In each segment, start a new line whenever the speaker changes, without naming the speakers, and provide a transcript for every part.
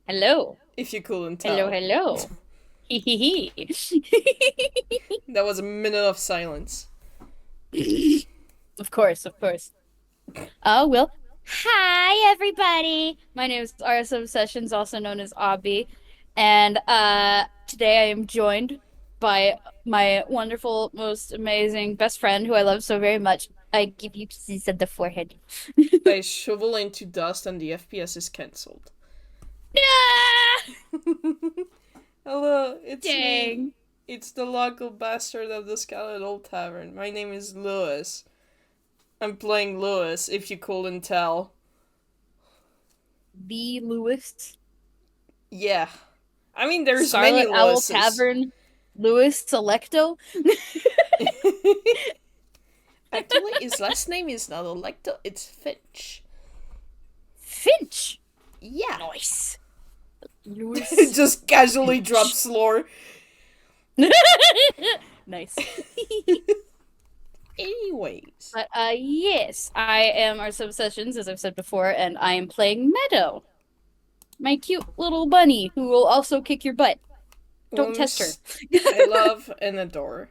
Hello.
If you couldn't
Hello,
tell.
hello. Hee hee hee.
That was a minute of silence.
Of course, of course. Oh, well. Hi, everybody. My name is ArtistofObsessions, also known as Obby. And today I am joined by my wonderful, most amazing best friend who I love so very much. I give you kisses on the forehead.
I shovel into dust and the FPS is cancelled.
Ah!
Hello, it's me.
Dang.
It's the local bastard of the Scarlet Owl Tavern. My name is Louis. I'm playing Louis, if you couldn't tell.
The Lewis.
Yeah. I mean, there's many
Scarlet Owl
Louises.
Tavern. LuisAlecto.
Actually, his last name is not Electo, it's Finch.
Finch.
Yeah.
Nice. Lewis.
Just casually drops lore.
Nice.
Anyways.
But yes, I am ArtistofObsessions, as I've said before, and I am playing Meadow, my cute little bunny who will also kick your butt. Don't test her.
I love and adore.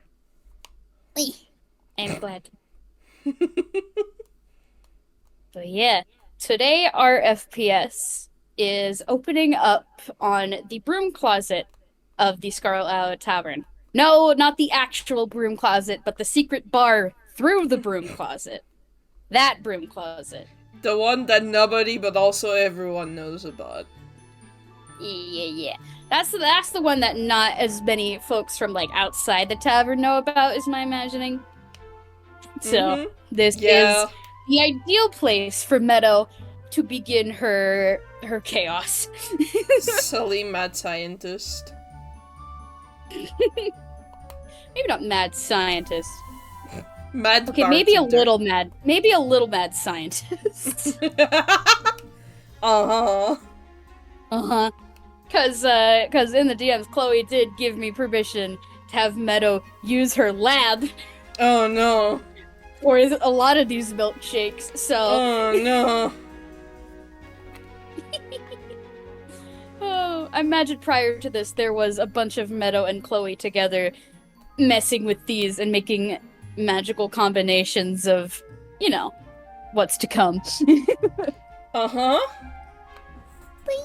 I'm glad. But yeah, today our FPS is opening up on the broom closet of the Scarlet Owl Tavern. No, not the actual broom closet, but the secret bar through the broom closet. That broom closet.
The one that nobody but also everyone knows about.
Yeah. That's the one that not as many folks from like outside the tavern know about, is my imagining. So this is the ideal place for Meadow to begin her chaos.
Silly mad scientist.
Maybe not mad scientist.
Mad
Okay, maybe a little mad scientist.
Uh-huh.
Uh-huh. Cause in the DMs, Chloe did give me permission to have Meadow use her lab
Oh no.
for a lot of these milkshakes, so...
Oh no.
Oh, I imagine prior to this, there was a bunch of Meadow and Chloe together messing with these and making magical combinations of, you know, what's to come.
Uh-huh.
But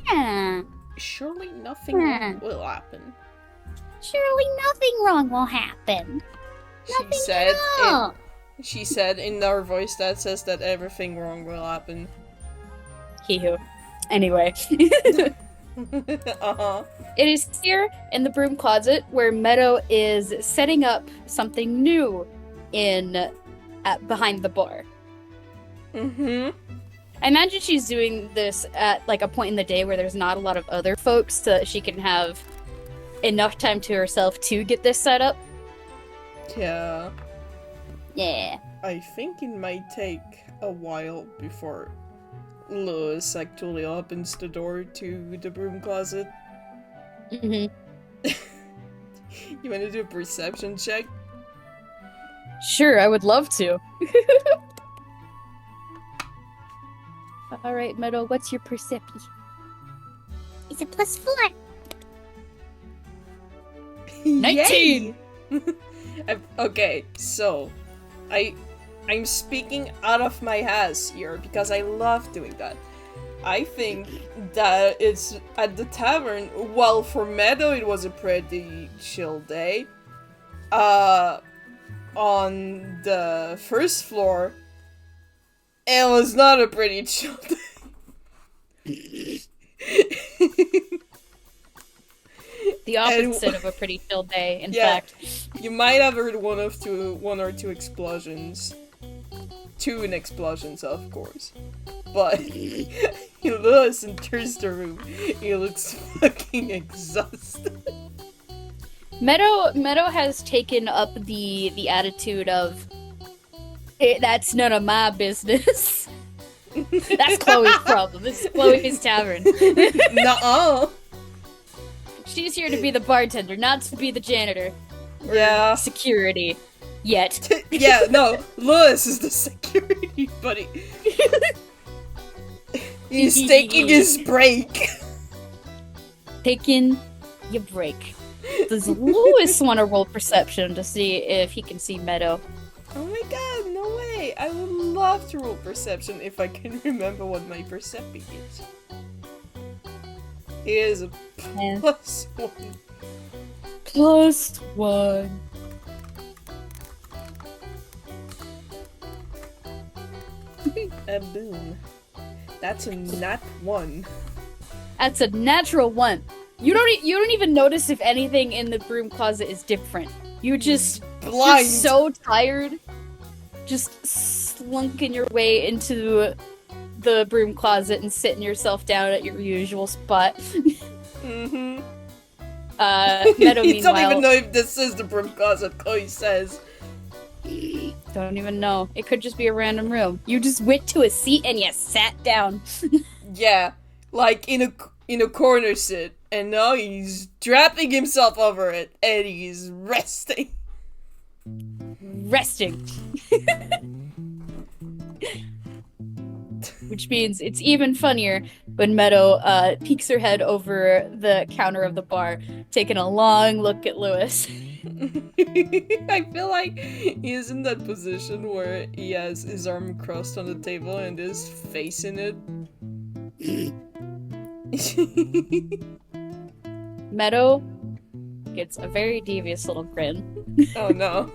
yeah,
Surely nothing wrong will happen.
surely nothing wrong will happen.
She said in our voice that says that everything wrong will happen.
Hee-hoo. Anyway.
Uh-huh.
It is here in the broom closet where Meadow is setting up something new behind the bar.
Mm-hmm.
I imagine she's doing this at like a point in the day where there's not a lot of other folks, so that she can have enough time to herself to get this set up.
Yeah.
Yeah.
I think it might take a while before Louis actually opens the door to the broom closet.
Mm-hmm.
You wanna do a perception check?
Sure, I would love to. Alright, Meadow, what's your perception?
It's a +4.
19!
Okay, so I'm speaking out of my ass here because I love doing that. I think that it's at the tavern. Well, for Meadow, it was a pretty chill day. On the first floor, it was not a pretty chill day.
The opposite of a pretty chill day, in fact.
You might have heard one or two explosions. Two explosions, of course. But he looks enters the room. He looks fucking exhausted.
Meadow has taken up the attitude of, that's none of my business. That's Chloe's problem. This is Chloe's tavern.
Nuh-uh.
She's here to be the bartender, not to be the janitor. Or
Yeah.
security. Yet.
Yeah, no. Louis is the security buddy. He's taking his break.
taking your break. Does Louis want to roll perception to see if he can see Meadow?
Oh my god, no way! I would love to roll perception if I can remember what my perception is. It is a +1.
+1.
A boom. That's a nat 1.
That's a natural 1. You don't even notice if anything in the broom closet is different. You just
Blind.
You're so tired, just slunking your way into the broom closet and sitting yourself down at your usual spot.
Mm-hmm.
Meadow,
You
meanwhile,
don't even know if this is the broom closet, Chloe says.
don't even know. It could just be a random room. You just went to a seat and you sat down.
Yeah, like in a corner sit, and now he's draping himself over it, and he's resting.
Resting. Which means it's even funnier when Meadow peeks her head over the counter of the bar, taking a long look at Louis.
I feel like he is in that position where he has his arm crossed on the table and is facing it.
Meadow gets a very devious little grin.
Oh no.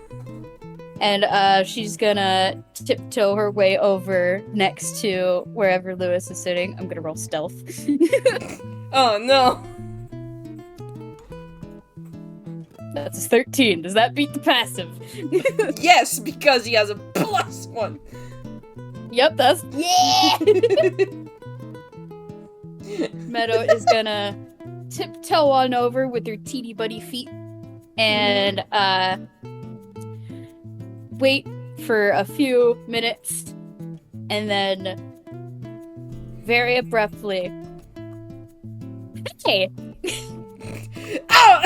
And she's gonna tiptoe her way over next to wherever Louis is sitting. I'm gonna roll stealth.
Oh no.
That's a 13. Does that beat the passive?
Yes, because he has a +1.
Yep, that's... Yeah! Meadow is gonna tiptoe on over with her teeny buddy feet and wait for a few minutes and then very abruptly, hey!
Oh!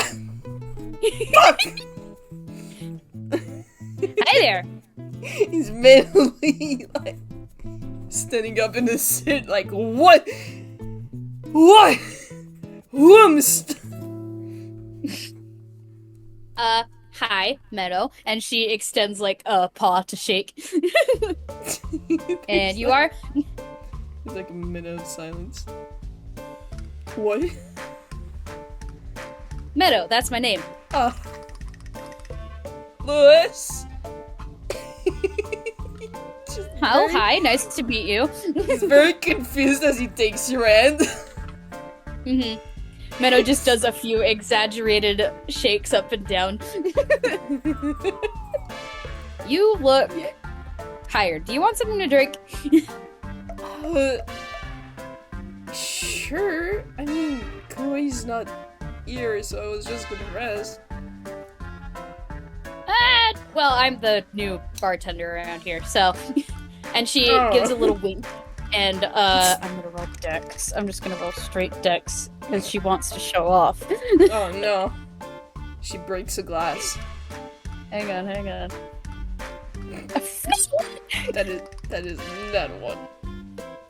Fuck!
Hi there!
He's mentally like standing up in the sit like, what? What? Whomst?
Hi, Meadow. And she extends like a paw to shake. And you are?
It's like a minute of silence. What?
Meadow, that's my name.
Louis?
Oh, hi, nice to meet you.
He's very confused as he takes your hand.
Mm-hmm. Meadow just does a few exaggerated shakes up and down. You look tired. Do you want something to drink?
Sure. I mean, Chloe's not here, so I was just gonna rest.
Well, I'm the new bartender around here, so... And she
Oh.
gives a little wink. And, I'm gonna roll dex. I'm just gonna roll straight dex, because she wants to show off.
Oh no. She breaks a glass.
Hang on.
That is not one.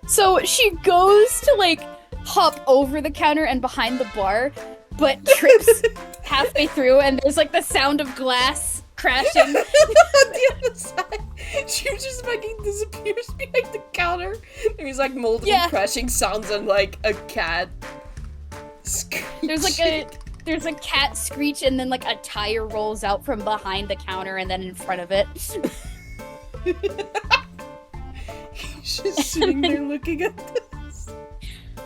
So she goes to, like, hop over the counter and behind the bar, but trips halfway through, and there's, like, the sound of glass crashing.
On the other side, she just fucking disappears behind the counter. There's like multiple crashing sounds and like a cat screeching.
There's a cat screech and then like a tire rolls out from behind the counter and then in front of it.
He's just sitting there looking at this.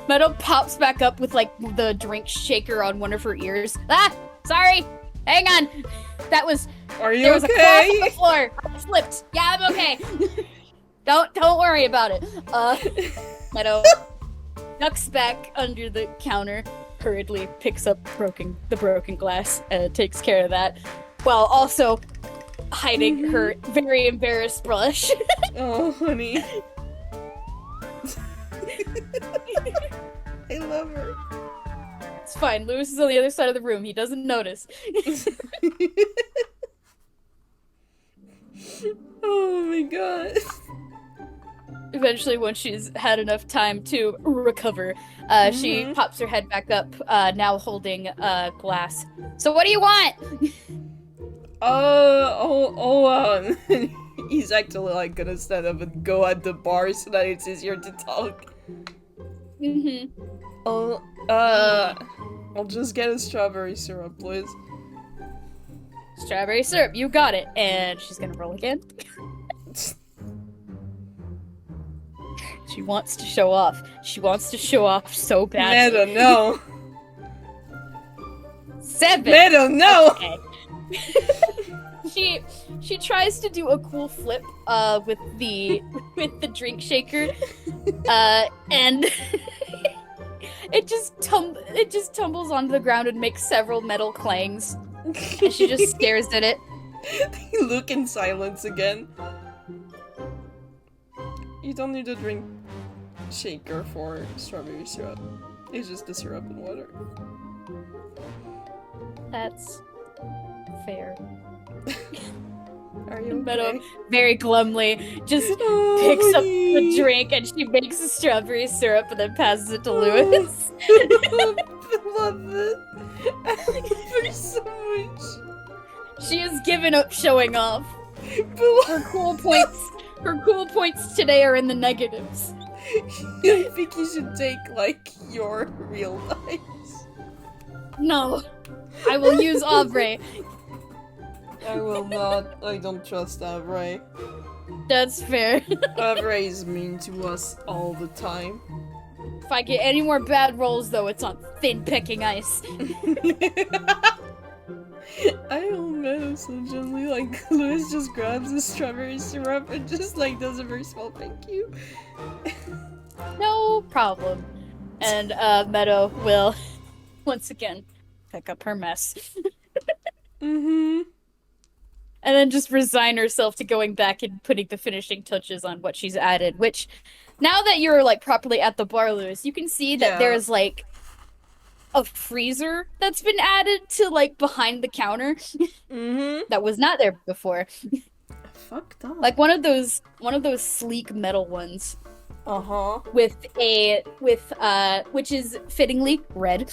Meadow pops back up with like the drink shaker on one of her ears. Ah! Sorry! Hang on! That was...
Are you
there was
okay?
a cloth on the floor. I slipped. Yeah, I'm okay. Don't worry about it. Meadow ducks back under the counter, hurriedly picks up the broken glass, and takes care of that, while also hiding her very embarrassed blush.
Oh, honey. I love her.
It's fine. Louis is on the other side of the room. He doesn't notice.
Oh my god.
eventually, when she's had enough time to recover, she
Mm-hmm.
pops her head back up, now holding a glass. So, what do you want?
He's actually like gonna stand up and go at the bar so that it's easier to talk.
Mm-hmm.
Oh, I'll just get a strawberry syrup, please.
Strawberry syrup, you got it. And she's gonna roll again. She wants to show off. She wants to show off so badly.
Meadow, no.
7.
Meadow, no.
Okay. She tries to do a cool flip with the drink shaker, and it just tumbles onto the ground and makes several metal clangs, and she just stares at it.
They look in silence again. You don't need a drink shaker for strawberry syrup. It's just the syrup and water.
That's fair.
Are you okay?
Meadow very glumly just
Oh,
picks up
honey.
the drink and she makes the strawberry syrup and then passes it to Louis.
I love it. I love her so much.
She has given up showing off.
But
Her cool points today are in the negatives.
I think you should take, like, your real lives.
No, I will use Aubrey.
I will not. I don't trust Avray.
That's fair.
Avray is mean to us all the time.
If I get any more bad rolls, though, it's on thin picking ice.
I don't know so gently, like, Louis just grabs the strawberry syrup and just, like, does a very small thank you.
No problem. And Meadow will once again pick up her mess.
Mm-hmm.
And then just resign herself to going back and putting the finishing touches on what she's added, which now that you're like properly at the bar, Louis, you can see that
Yeah.
there's like a freezer that's been added to like behind the counter
Mm-hmm.
that was not there before.
Fucked up.
Like one of those sleek metal ones
Uh-huh.
with which is fittingly red.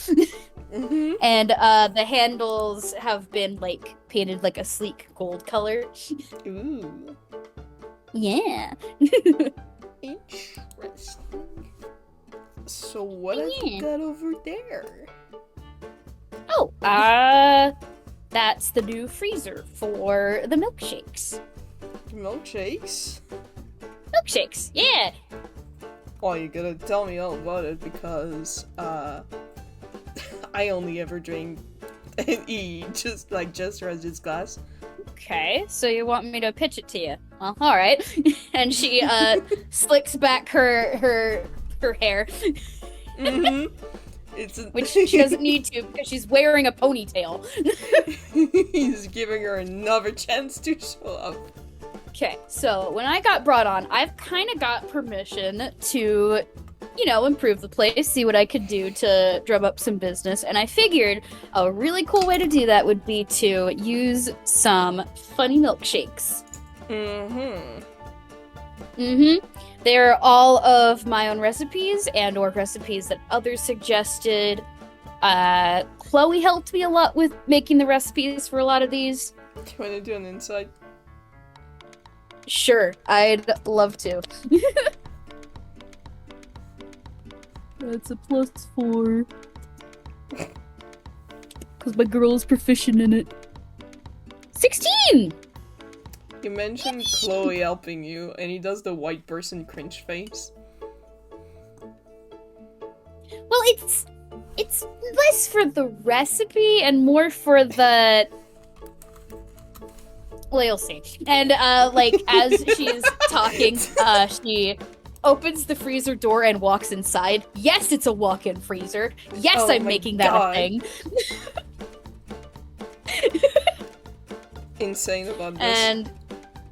Mm-hmm.
And the handles have been like painted like a sleek gold color.
Ooh.
Yeah.
Interesting. So what have
Yeah.
you got over there?
Oh, that's the new freezer for the milkshakes.
Milkshakes?
Milkshakes, yeah.
Well, you gotta tell me all about it because, I only ever drink and eat just Reggie's glass.
Okay, so you want me to pitch it to you? Well, all right. And she slicks back her hair,
Mm-hmm.
which she doesn't need to because she's wearing a ponytail.
He's giving her another chance to show up.
Okay, so when I got brought on, I've kind of got permission to, improve the place, see what I could do to drum up some business, and I figured a really cool way to do that would be to use some funny milkshakes.
Mm-hmm.
Mm-hmm. They're all of my own recipes and/or recipes that others suggested. Chloe helped me a lot with making the recipes for a lot of these.
Do you want to do an insight?
Sure, I'd love to. That's a +4. Because my girl's proficient in it. 16!
You mentioned Chloe helping you, and he does the white person cringe face.
Well, it's less for the recipe and more for the... Well, you'll see. And, as she's talking, she opens the freezer door and walks inside. Yes, it's a walk-in freezer. Yes,
Oh
I'm
my
making that
God.
a thing.
Insane about this.
And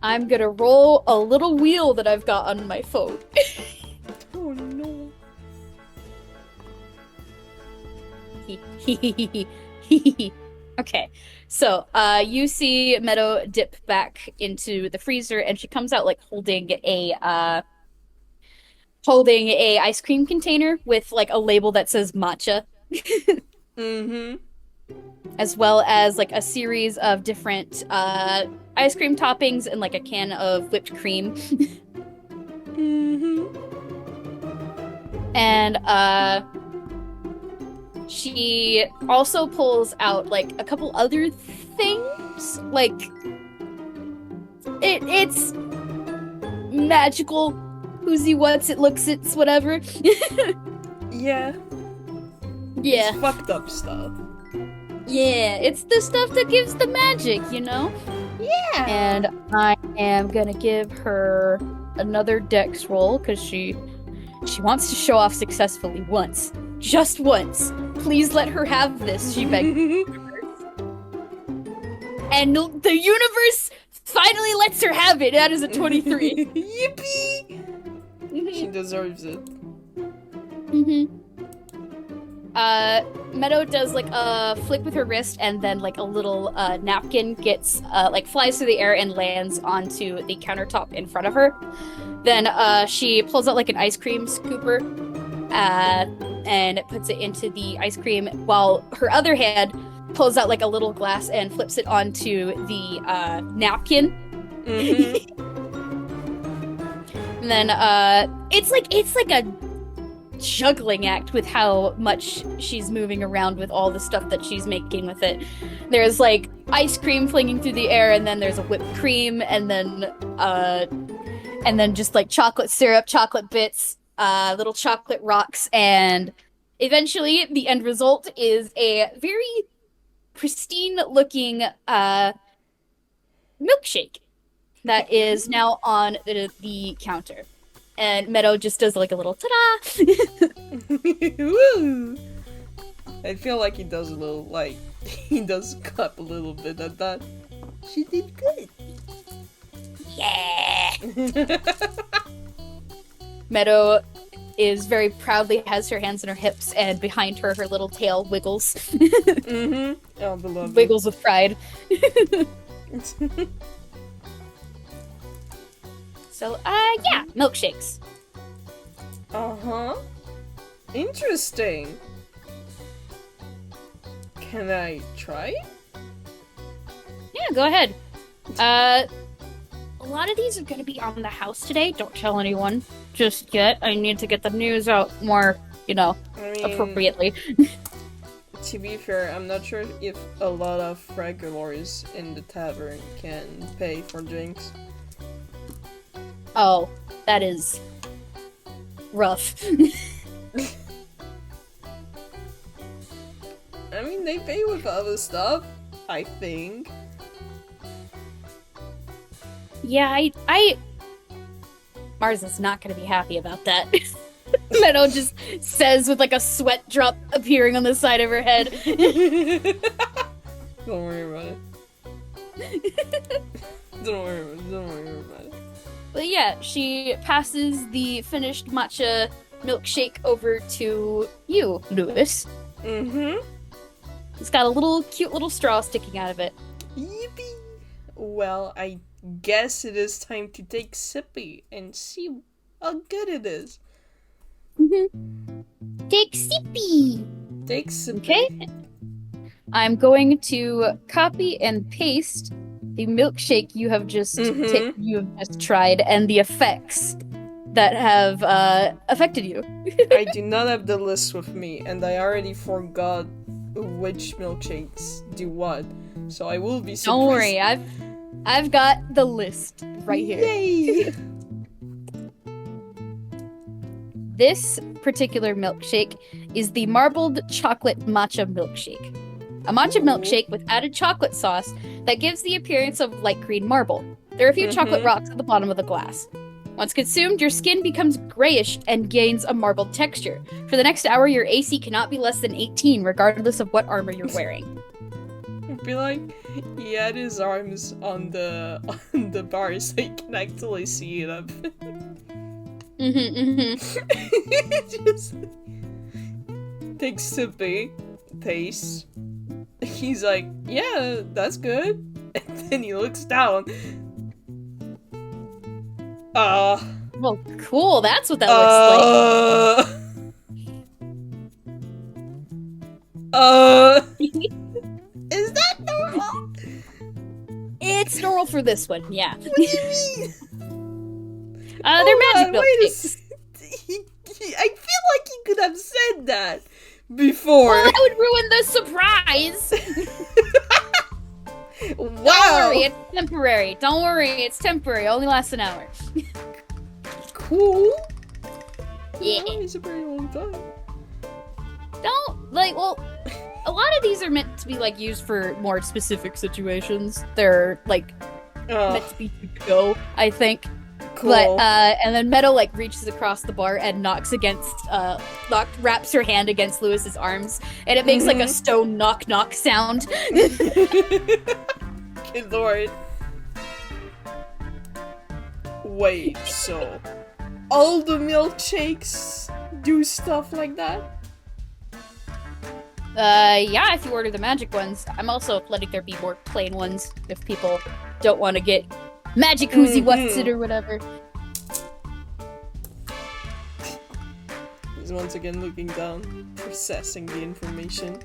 I'm gonna roll a little wheel that I've got on my phone.
Oh no.
Okay, so you see Meadow dip back into the freezer, and she comes out like holding a holding a ice cream container with like a label that says matcha,
Mm-hmm.
as well as like a series of different ice cream toppings and like a can of whipped cream.
Mm-hmm.
And she also pulls out like a couple other things, like it's magical, who's what's it looks it's whatever.
Yeah.
Yeah.
It's fucked up stuff.
Yeah, it's the stuff that gives the magic, you know?
Yeah.
And I am gonna give her another dex roll because she wants to show off successfully once. Just once. Please let her have this, she begged. And the universe finally lets her have it. That is a 23.
Yippee! She deserves it.
Meadow does like a flick with her wrist, and then like a little napkin gets like flies through the air and lands onto the countertop in front of her. Then she pulls out like an ice cream scooper and puts it into the ice cream, while her other hand pulls out like a little glass and flips it onto the napkin.
Mm-hmm.
And then it's like a juggling act with how much she's moving around with all the stuff that she's making with it. There's like ice cream flinging through the air, and then there's a whipped cream, and then just like chocolate syrup, chocolate bits, little chocolate rocks, and eventually the end result is a very pristine looking milkshake that is now on the counter. And Meadow just does like a little ta-da!
Woo! I feel like he does a little, like, he does clap a little bit at that. She did good.
Yeah! Meadow is very proudly has her hands on her hips, and behind her, her little tail wiggles.
Mm-hmm. Oh, beloved.
Wiggles with pride. So, yeah, milkshakes.
Uh-huh. Interesting. Can I try?
Yeah, go ahead. A lot of these are gonna be on the house today. Don't tell anyone just yet. I need to get the news out more,
I mean,
appropriately.
To be fair, I'm not sure if a lot of regulars in the tavern can pay for drinks.
Oh, that is rough.
I mean, they pay with other stuff, I think.
Yeah, I Marz is not gonna be happy about that. Meadow just says with like a sweat drop appearing on the side of her head.
Don't worry about it. Don't worry about it.
But yeah, she passes the finished matcha milkshake over to you, Louis.
Mm-hmm.
It's got a cute little straw sticking out of it.
Yippee! Well, I guess it is time to take sippy and see how good it is.
Take sippy.
Take sippy.
Okay. I'm going to copy and paste the milkshake you have just tried and the effects that have affected you.
I do not have the list with me, and I already forgot which milkshakes do what, so I will be surprised.
Don't worry, I've got the list right here.
Yay!
This particular milkshake is the marbled chocolate matcha milkshake. A matcha milkshake with added chocolate sauce that gives the appearance of light green marble. There are a few chocolate rocks at the bottom of the glass. Once consumed, your skin becomes grayish and gains a marbled texture. For the next hour, your AC cannot be less than 18, regardless of what armor you're wearing.
I feel like he had his arms on the bar so he can actually see it up. Just takes sippy, tastes. He's like, yeah, that's good. And then he looks down.
Well, cool. That's what that looks like.
Is that normal?
It's normal for this one, yeah.
What do you mean?
They're magic milkshakes.
I feel like you could have said that before.
Well, that would ruin the surprise.
Wow.
Don't worry, it's temporary. Don't worry, it's temporary. Only lasts an hour.
Cool.
Yeah.
It's a pretty long time.
Well, a lot of these are meant to be like used for more specific situations. They're like meant to be to go, I think.
Cool.
But and then Meadow like reaches across the bar and wraps her hand against Lewis's arms, and it makes like a stone knock knock sound.
Good lord. Wait, so all the milkshakes do stuff like that?
Yeah, if you order the magic ones. I'm also letting there be more plain ones if people don't want to get magic whoozy what's it or whatever.
He's once again looking down, processing the information.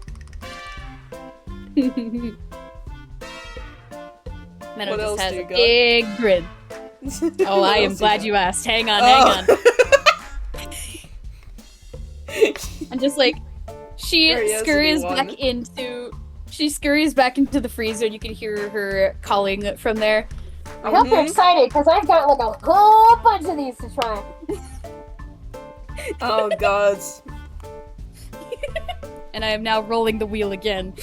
Meadow
What else
just has
do you
a
got?
big grin. Oh,
What
I am
else
glad
you
you asked. Hang on,
got?
hang on. I'm just like, she scurries back into the freezer, and you can hear her calling from there.
I hope you're excited, because I've got like a whole bunch of these to try.
Oh god.
And I am now rolling the wheel again.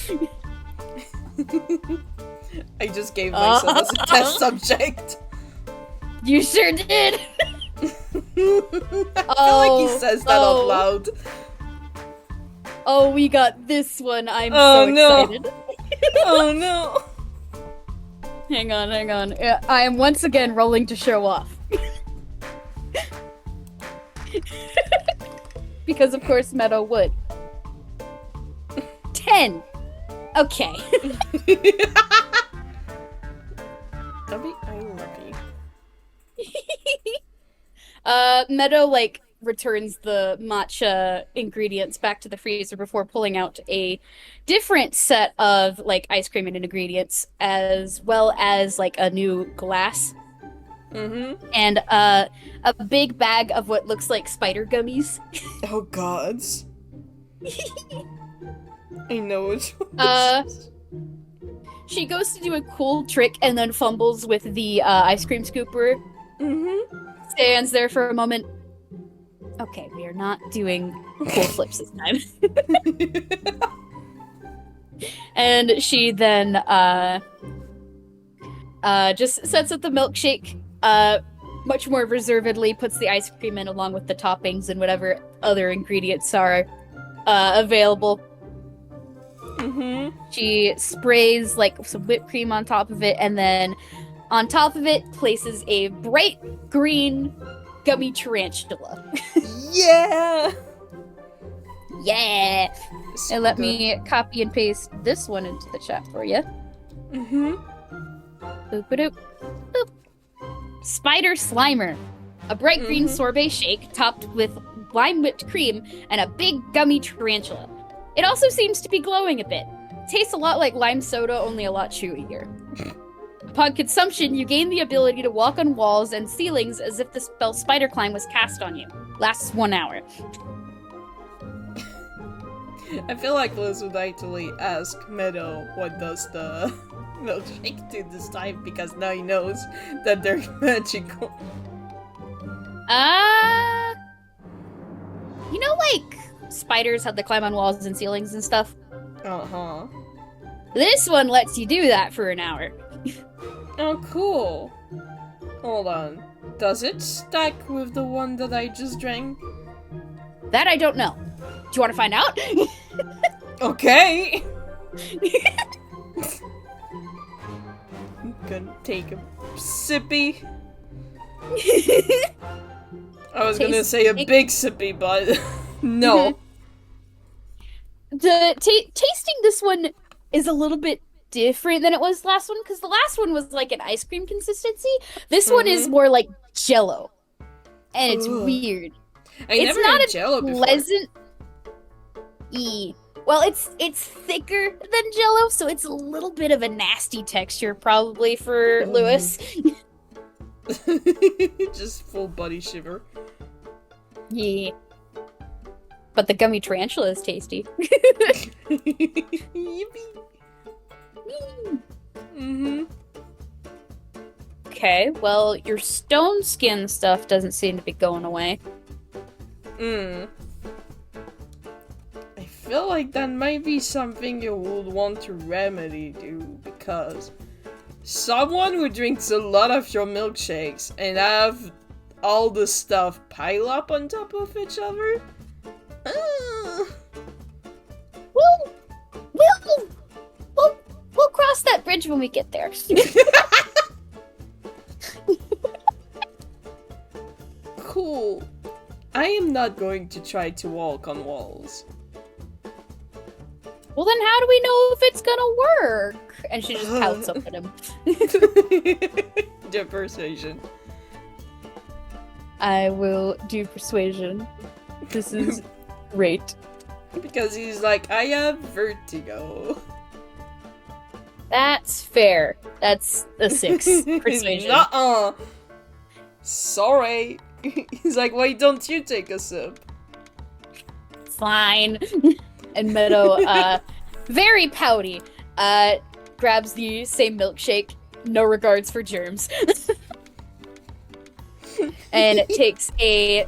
I just gave myself as a test subject.
You sure did!
I feel like he says that out loud.
Oh, we got this one. I'm
Oh,
so
no.
excited.
Oh no.
Hang on. I am once again rolling to show off. Because of course Meadow would. 10! Okay.
I'm lucky.
Meadow, like, returns the matcha ingredients back to the freezer before pulling out a different set of, like, ice cream and ingredients, as well as, like, a new glass. And, a big bag of what looks like spider gummies.
Oh gods. I know it.
She goes to do a cool trick and then fumbles with the ice cream scooper. Stands there for a moment. Okay, we are not doing cool flips this time. And she then just sets up the milkshake, much more reservedly, puts the ice cream in along with the toppings and whatever other ingredients are available. She sprays like some whipped cream on top of it, and then on top of it places a bright green gummy tarantula.
Yeah!
Yeah! And let me copy and paste this one into the chat for you. Boop-a-doop. Boop. Spider Slimer. A bright green sorbet shake topped with lime whipped cream and a big gummy tarantula. It also seems to be glowing a bit. Tastes a lot like lime soda, only a lot chewier. Upon consumption, you gain the ability to walk on walls and ceilings as if the spell Spider Climb was cast on you. Lasts 1 hour.
I feel like Liz would actually ask Meadow what does the milkshake do this time, because now he knows that they're magical.
You know, like, spiders have to climb on walls and ceilings and stuff? This one lets you do that for an hour.
Oh, cool. Hold on. Does it stack with the one that I just drank?
That I don't know. Do you want to find out?
Okay! I'm gonna take a sippy. I was gonna say a big sippy, but no.
Tasting this one is a little bit different than it was last one, because the last one was like an ice cream consistency. This one is more like Jello. and it's
Ugh.
weird.
I
It's
never
not
had
a
Jello before.
pleasant. Well, it's thicker than Jello, so it's a little bit of a nasty texture, probably for Louis.
Just full body shiver.
Yeah. But the gummy tarantula is tasty.
Yippee. Mm-hmm.
Okay, well, your stone skin stuff doesn't seem to be going away.
I feel like that might be something you would want to remedy, dude, because someone who drinks a lot of your milkshakes and have all the stuff pile up on top of each other.
We'll cross that bridge when we get there.
Cool. I am not going to try to walk on walls.
Well, then how do we know if it's gonna work? And she just pouts up at him.
The persuasion.
I will do persuasion. This is great.
Because he's like, I have vertigo.
That's fair. That's a 6. Persuasion.
Nuh-uh. Sorry. He's like, why don't you take a sip?
Fine. And Meadow, very pouty, grabs the same milkshake, no regards for germs. And takes a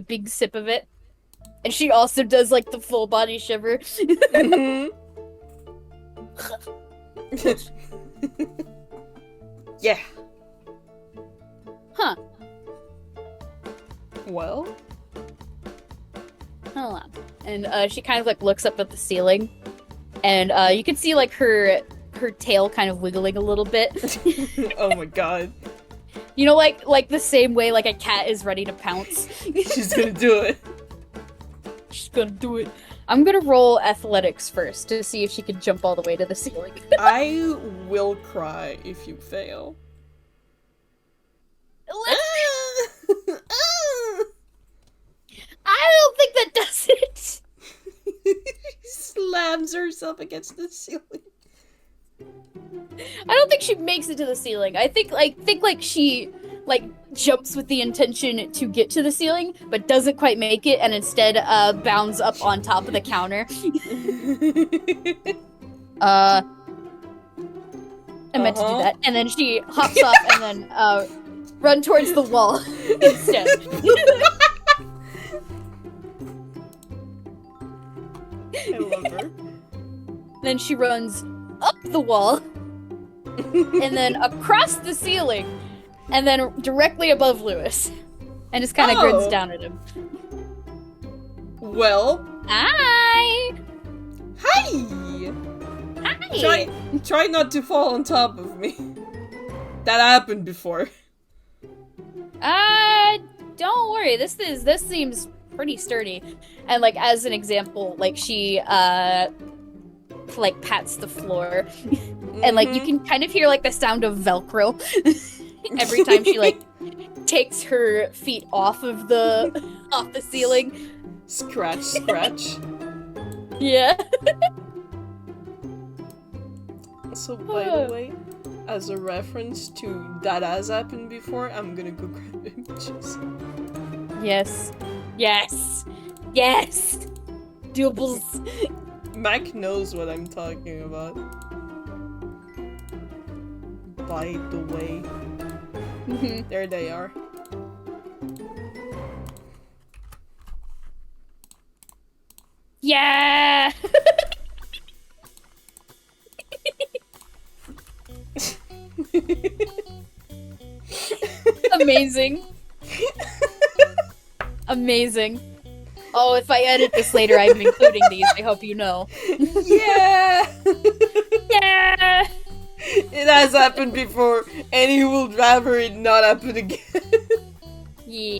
big sip of it. And she also does like the full body shiver.
Yeah.
Huh.
Well?
Hold on. And she kind of like looks up at the ceiling. And you can see like her tail kind of wiggling a little bit.
Oh my god.
You know, like the same way like a cat is ready to pounce.
She's gonna do it.
She's gonna do it. I'm gonna roll athletics first to see if she can jump all the way to the ceiling.
I will cry if you fail.
I don't think that does it.
Slams herself against the ceiling.
I don't think she makes it to the ceiling. I think she jumps with the intention to get to the ceiling, but doesn't quite make it, and instead bounds up on top of the counter. I meant to do that, and then she hops off and then run towards the wall instead.
I love her.
Then she runs up the wall, and then across the ceiling, and then directly above Louis, and just kind of grins down at him.
Well.
Hi!
Hi!
Hi!
Try not to fall on top of me. That happened before.
Don't worry. This seems pretty sturdy. And like as an example, like she like pats the floor, and like you can kind of hear like the sound of Velcro every time she like takes her feet off the ceiling.
Scratch, scratch.
Yeah.
So, by the way, as a reference to that has happened before, I'm gonna go grab images.
Yes. Yes. Yes. Doubles.
Mac knows what I'm talking about. By the way. There they are.
Yeah. Amazing. Amazing. Oh, if I edit this later, I'm including these. I hope you know.
Yeah!
Yeah!
It has happened before, and he would rather it not happen again.
Yeah.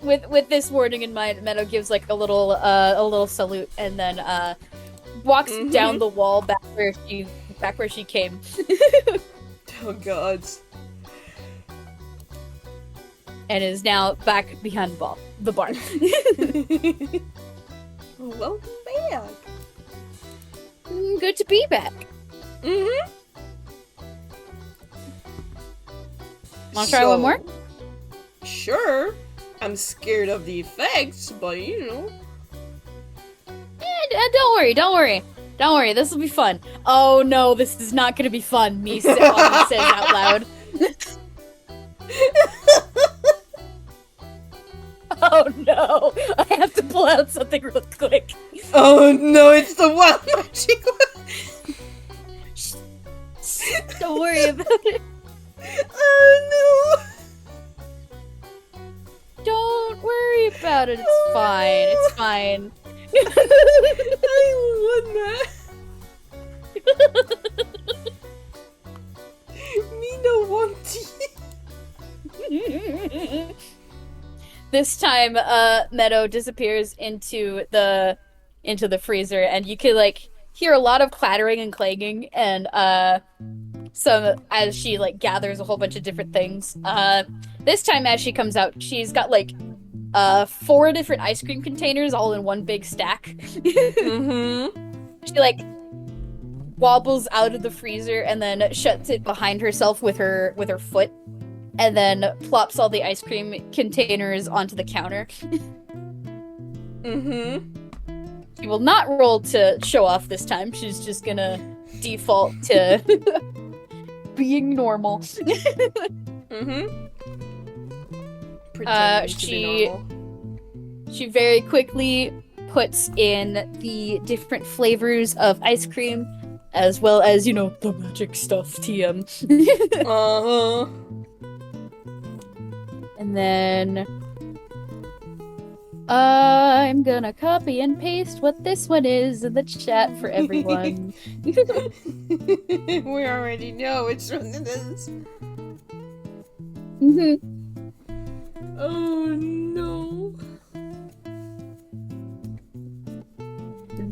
With this warning in mind, Meadow gives like a little salute, and then walks down the wall back where she came.
Oh god.
and is now back behind the bar.
Welcome back.
Good to be back.
Mm-hmm.
Want to try one more?
Sure. I'm scared of the effects, but you know.
Don't worry. This will be fun. Oh no, this is not gonna be fun. Aubrey says out loud. Oh no, I have to pull out something real quick.
Oh no, it's the wild magic one.
Don't worry about it.
Oh
no. Don't worry about it. It's fine. It's fine.
I want that. Me no want it.
This time, Meadow disappears into the freezer, and you can like hear a lot of clattering and clanging, and some as she like gathers a whole bunch of different things. This time, as she comes out, she's got like 4 different ice cream containers all in one big stack. She like wobbles out of the freezer and then shuts it behind herself with her foot, and then plops all the ice cream containers onto the counter. She will not roll to show off this time. She's just gonna default to being normal. She very quickly puts in the different flavors of ice cream, as well as, you know, the magic stuff, TM. And then I'm gonna copy and paste what this one is in the chat for everyone.
We already know which one it is. Oh no.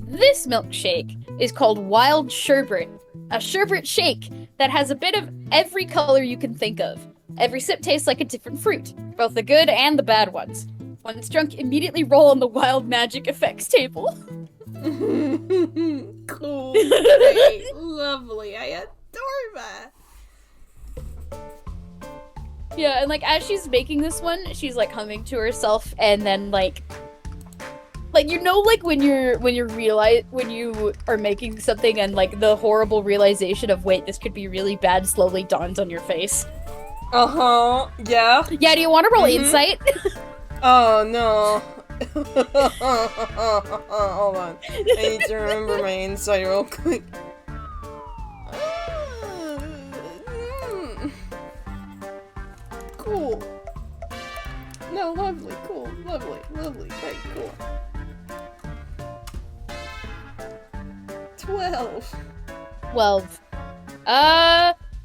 This milkshake is called Wild Sherbet, a sherbet shake that has a bit of every color you can think of. Every sip tastes like a different fruit, both the good and the bad ones. Once drunk, immediately roll on the wild magic effects table.
Cool. Great. Lovely. I adore that.
Yeah, and like as she's making this one, she's like humming to herself, and then like you know, like when you are making something and like the horrible realization of wait, this could be really bad slowly dawns on your face.
Yeah.
Yeah, do you want to roll insight?
Oh no. Hold on. I need to remember my insight real quick. Cool. No, lovely, cool, lovely, great, cool. 12.
12.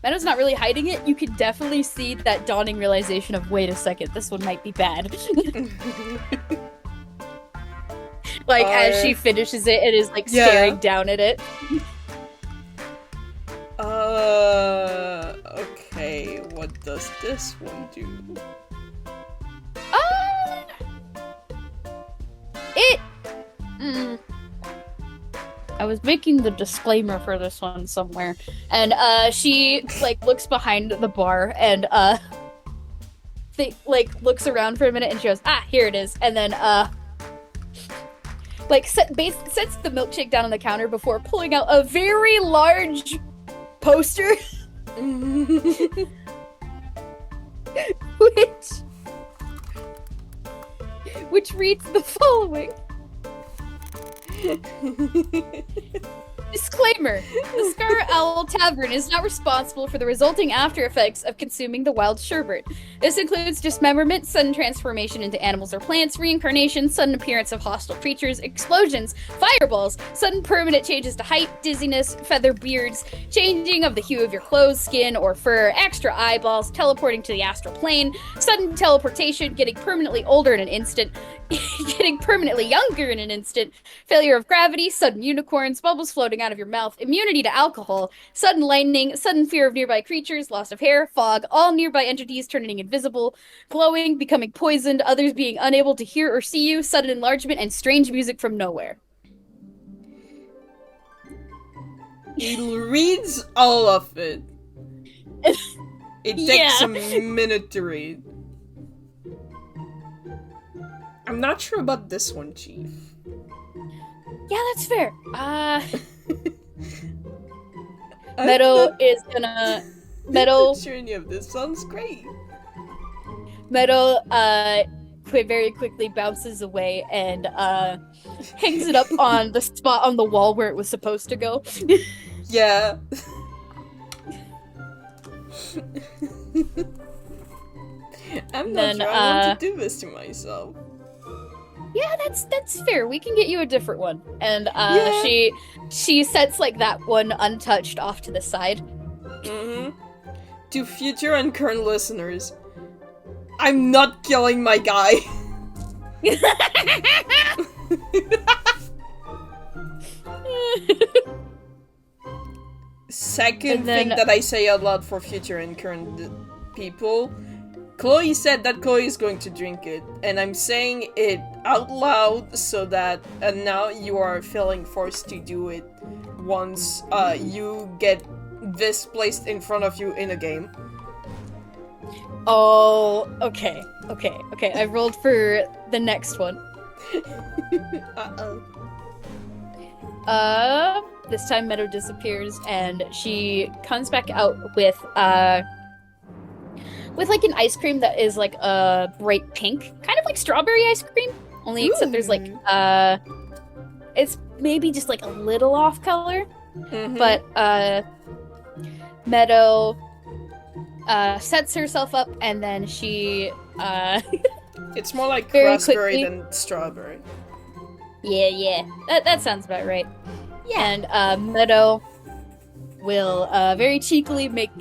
Meadow's not really hiding it. You can definitely see that dawning realization of, wait a second, this one might be bad. Like, as she finishes it, it is, like, staring down at it.
Okay, what does this one do?
I was making the disclaimer for this one somewhere, and she like looks behind the bar and looks around for a minute and she goes, here it is, and then sets the milkshake down on the counter before pulling out a very large poster which reads the following. Disclaimer: the Scarlet Owl Tavern is not responsible for the resulting after effects of consuming the wild sherbet. This includes dismemberment, sudden transformation into animals or plants, reincarnation, sudden appearance of hostile creatures, explosions, fireballs, sudden permanent changes to height, dizziness, feather beards, changing of the hue of your clothes, skin, or fur, extra eyeballs, teleporting to the astral plane, sudden teleportation, getting permanently older in an instant, getting permanently younger in an instant, failure of gravity, sudden unicorns, bubbles floating out of your mouth, immunity to alcohol, sudden lightning, sudden fear of nearby creatures, loss of hair, fog, all nearby entities turning invisible, glowing, becoming poisoned, others being unable to hear or see you, sudden enlargement, and strange music from nowhere.
He reads all of it. It takes a minute to read. I'm not sure about this one, Chief.
Yeah, that's fair. Meadow is gonna... Meadow...
I'm not sure any of this sounds great.
Meadow, very quickly bounces away and, hangs it up on the spot on the wall where it was supposed to go.
Yeah. I'm not sure I want to do this to myself.
Yeah, that's fair. We can get you a different one. And she sets like that one untouched off to the side.
Mm-hmm. To future and current listeners, I'm not killing my guy. Second thing that I say out loud for future and current people, Chloe said that Chloe is going to drink it, and I'm saying it out loud so that now you are feeling forced to do it once you get this placed in front of you in a game.
Oh, okay. I rolled for the next one. This time Meadow disappears and she comes back out with like an ice cream that is like a bright pink, kind of like strawberry ice cream, only except there's like it's maybe just like a little off color. Mm-hmm. But Meadow sets herself up and then she
it's more like raspberry than strawberry.
Yeah. That sounds about right. Yeah. And Meadow will very cheekily make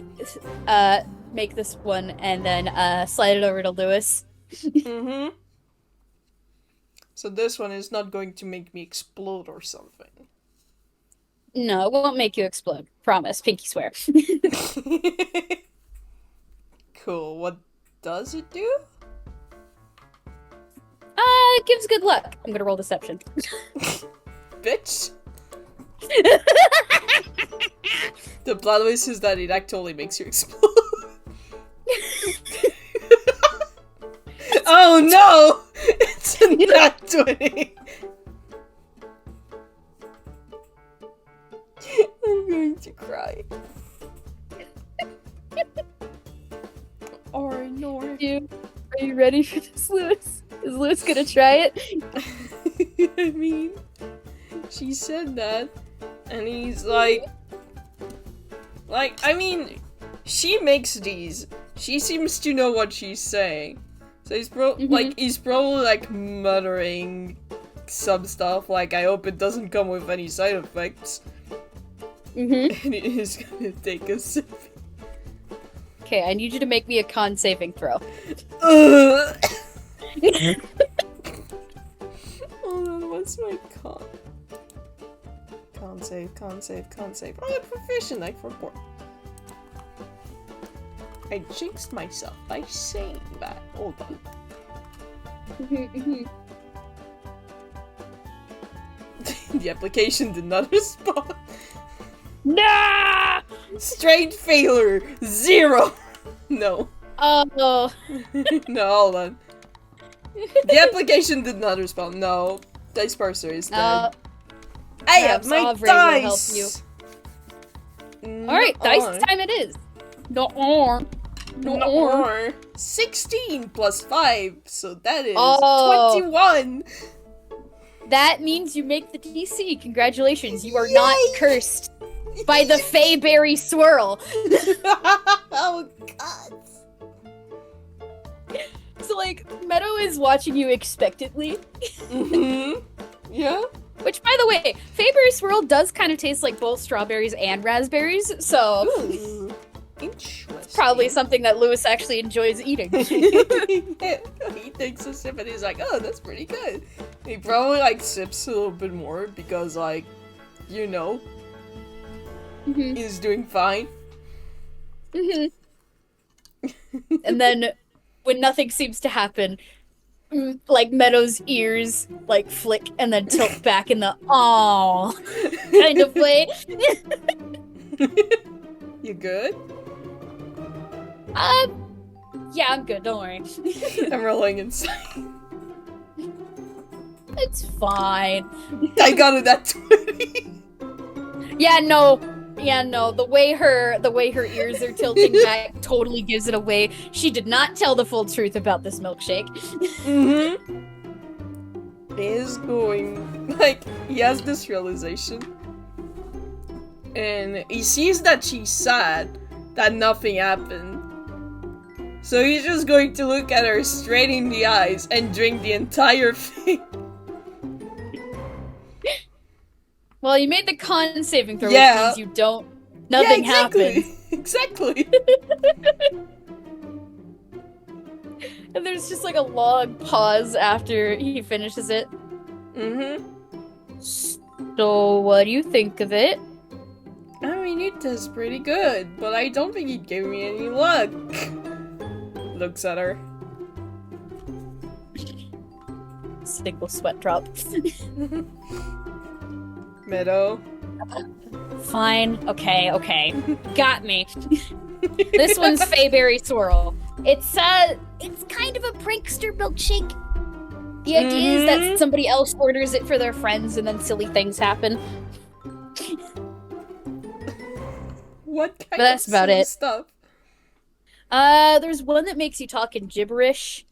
this one and then slide it over to Louis.
Mm-hmm. So this one is not going to make me explode or something.
No, it won't make you explode. Promise. Pinky swear.
Cool. What does it do?
It gives good luck. I'm gonna roll deception.
Bitch. The plot twist is that it actually makes you explode. Oh no! It's a nat 20! I'm going to cry. Or no.
Are you ready for this, Louis? Is Louis gonna try it?
I mean, she said that, and he's like, I mean, she makes these. She seems to know what she's saying. So he's he's probably like muttering some stuff like, I hope it doesn't come with any side effects.
Mm-hmm.
And he is gonna take a sip.
Okay, I need you to make me a con saving throw.
Hold on, what's my con? Con save. Oh, I'm proficient, I forgot. I jinxed myself by saying that. Hold on. The application did not respond.
Nah!
Straight failure! 0! No.
Oh.
No, hold on. The application did not respond. No. Dice parser is dead. I have my dice!
Alright, dice time it is. No.
16 plus 5, so that is 21!
That means you make the DC. Congratulations, you are not cursed by the Feyberry swirl.
Oh god.
So, like, Meadow is watching you expectantly.
Mm-hmm. Yeah?
Which, by the way, Feyberry swirl does kind of taste like both strawberries and raspberries, so...
Ooh. Interesting.
It's probably something that Louis actually enjoys eating.
He takes a sip and he's like, oh, that's pretty good. He probably, like, sips a little bit more because, like, you know,
Mm-hmm.
is doing fine.
Mm-hmm. And then, when nothing seems to happen, like Meadow's ears like flick and then tilt back in the "aww" kind of way.
You good?
Yeah, I'm good. Don't worry.
I'm rolling inside.
It's fine.
I got it at 20.
Yeah, no. The way her ears are tilting back totally gives it away. She did not tell the full truth about this milkshake.
Mm-hmm. Is going he has this realization, and he sees that she's sad that nothing happened. So he's just going to look at her straight in the eyes and drink the entire thing.
Well, you made the con saving throw,
Yeah.
which means you don't. Nothing
exactly.
happens.
Exactly.
And there's just like a long pause after he finishes it.
Mm-hmm.
So, what do you think of it?
I mean, it does pretty good, but I don't think it gave me any luck. Looks at her.
Single sweat drop.
Meadow.
Fine. Okay. Got me. This one's Fayberry Swirl. It's kind of a prankster milkshake. The idea is that somebody else orders it for their friends and then silly things happen.
What kind
But that's
of
about
silly
it.
stuff?
There's one that makes you talk in gibberish.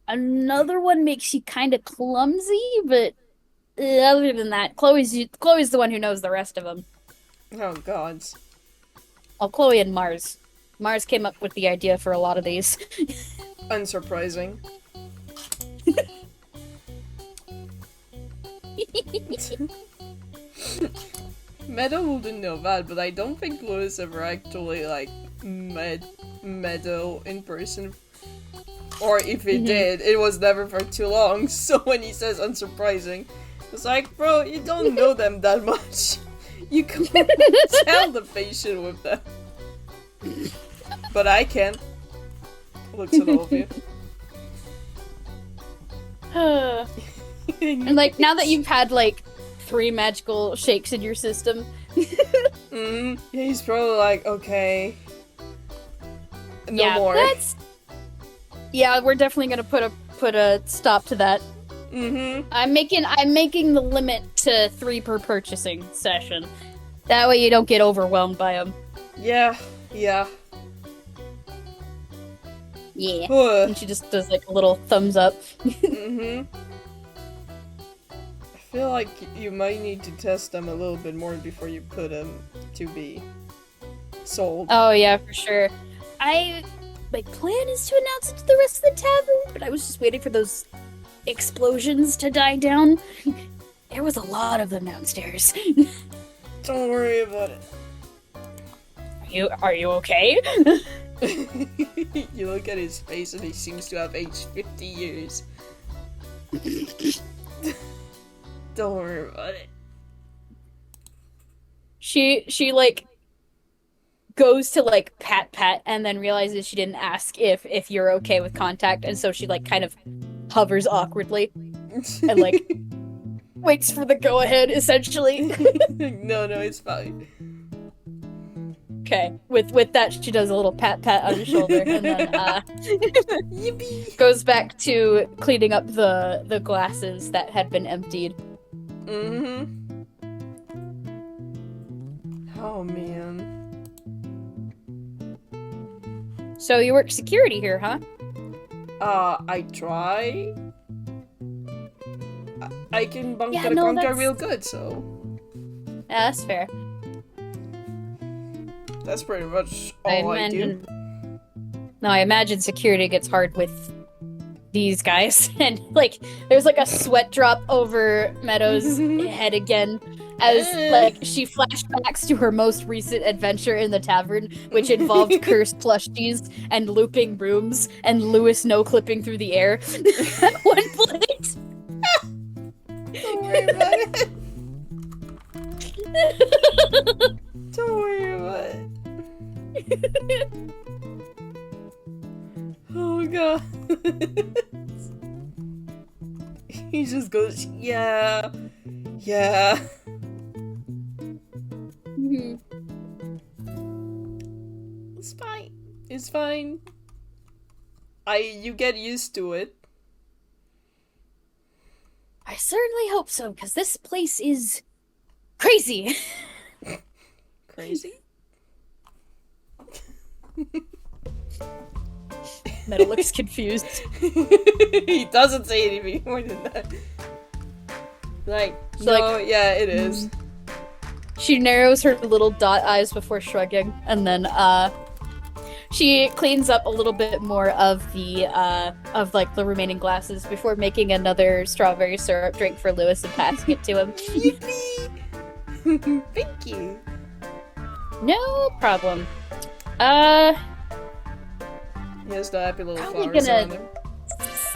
Another one makes you kind of clumsy, but other than that, Chloe's the one who knows the rest of them.
Oh, gods.
Oh, Chloe and Marz. Marz came up with the idea for a lot of these.
Unsurprising. Meadow wouldn't know that, but I don't think Louis ever actually, met Meadow in person. Or if he did, it was never for too long, so when he says unsurprising, it's like, bro, you don't know them that much. You can't tell the patient with them. But I can. Looks at all of you.
And now that you've had 3 magical shakes in your system.
He's probably like, okay. No more.
Yeah, we're definitely gonna put a stop to that. I'm making the limit to 3 per purchasing session. That way you don't get overwhelmed by them.
Yeah.
Yeah. And she just does a little thumbs up.
I feel like you might need to test them a little bit more before you put them to be sold.
Oh yeah, for sure. My plan is to announce it to the rest of the tavern, but I was just waiting for those explosions to die down. There was a lot of them downstairs.
Don't worry about it.
Are you okay?
You look at his face and he seems to have aged 50 years. Don't worry about it.
She goes to pat and then realizes she didn't ask if you're okay with contact, and so she kind of hovers awkwardly and waits for the go ahead essentially.
No, it's fine.
Okay. With that, she does a little pat on his shoulder and then
Yippee!
goes back to cleaning up the glasses that had been emptied.
Oh man.
So you work security here, huh?
I try. I can bunk
Yeah,
the
no,
conquer
that's-
real good, so
Yeah, that's fair.
that's pretty much all I do.
No, I imagine security gets hard with these guys. And, there's, a sweat drop over Meadow's head again as, she flashbacks to her most recent adventure in the tavern, which involved cursed plushies and looping brooms and Louis no-clipping through the air at one point.
Don't worry about it. Don't worry about it. Oh god. He just goes, yeah. Yeah. It's fine. It's fine. You get used to it.
I certainly hope so, because this place is crazy.
Crazy?
Meadow looks confused.
He doesn't say anything more than that. Yeah, it is.
She narrows her little dot eyes before shrugging, and then she cleans up a little bit more of the the remaining glasses before making another strawberry syrup drink for Louis and passing it to him.
Yippee! Thank you.
No problem.
Yes, the happy little
Probably
flowers
gonna
around him.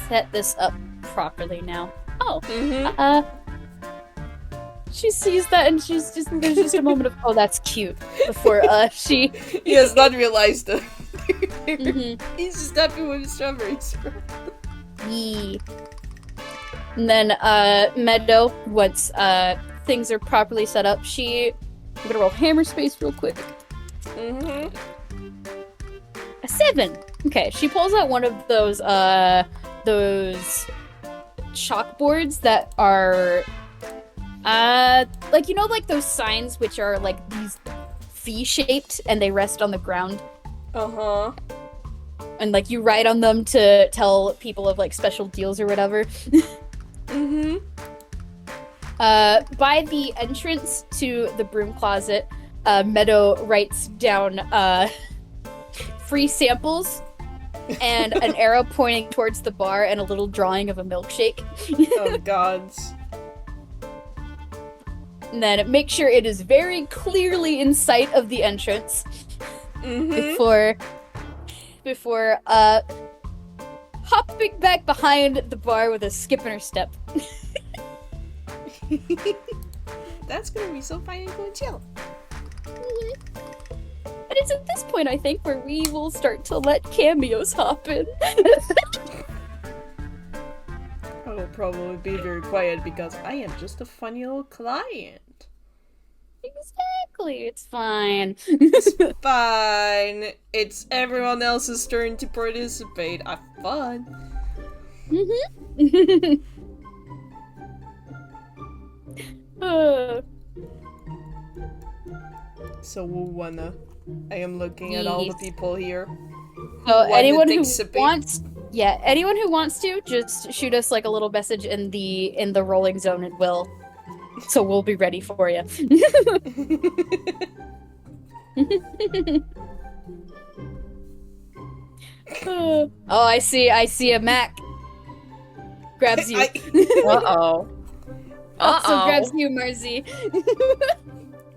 set this up properly now. Oh,
Mm-hmm.
she sees that and there's just a moment of, oh, that's cute, before she.
He has not realized it.
Mhm.
He's just happy with his strawberries.
Yee. And then Meadow, once things are properly set up, I'm gonna roll hammer space real quick.
Mm-hmm.
A 7. Okay, she pulls out one of those chalkboards that are like those signs which are like these V-shaped and they rest on the ground.
Uh-huh.
And like you write on them to tell people of like special deals or whatever.
Mm-hmm.
By the entrance to the broom closet, Meadow writes down free samples and an arrow pointing towards the bar and a little drawing of a milkshake.
Oh gods.
And then make sure it is very clearly in sight of the entrance
Mm-hmm.
before hopping back behind the bar with a skip in her step.
That's gonna be so fine and cool and chill.
And it's at this point, I think, where we will start to let cameos hop in.
I will probably be very quiet because I am just a funny little client.
Exactly, it's fine.
It's fine. It's everyone else's turn to participate. Have fun. So Wanna, I am looking at all the people here.
So anyone who
participate?
anyone who wants to, just shoot us like a little message in the rolling zone and we'll be ready for you. Oh, I see a Mac. Grabs you.
Uh-oh.
Also grabs you, Marzi.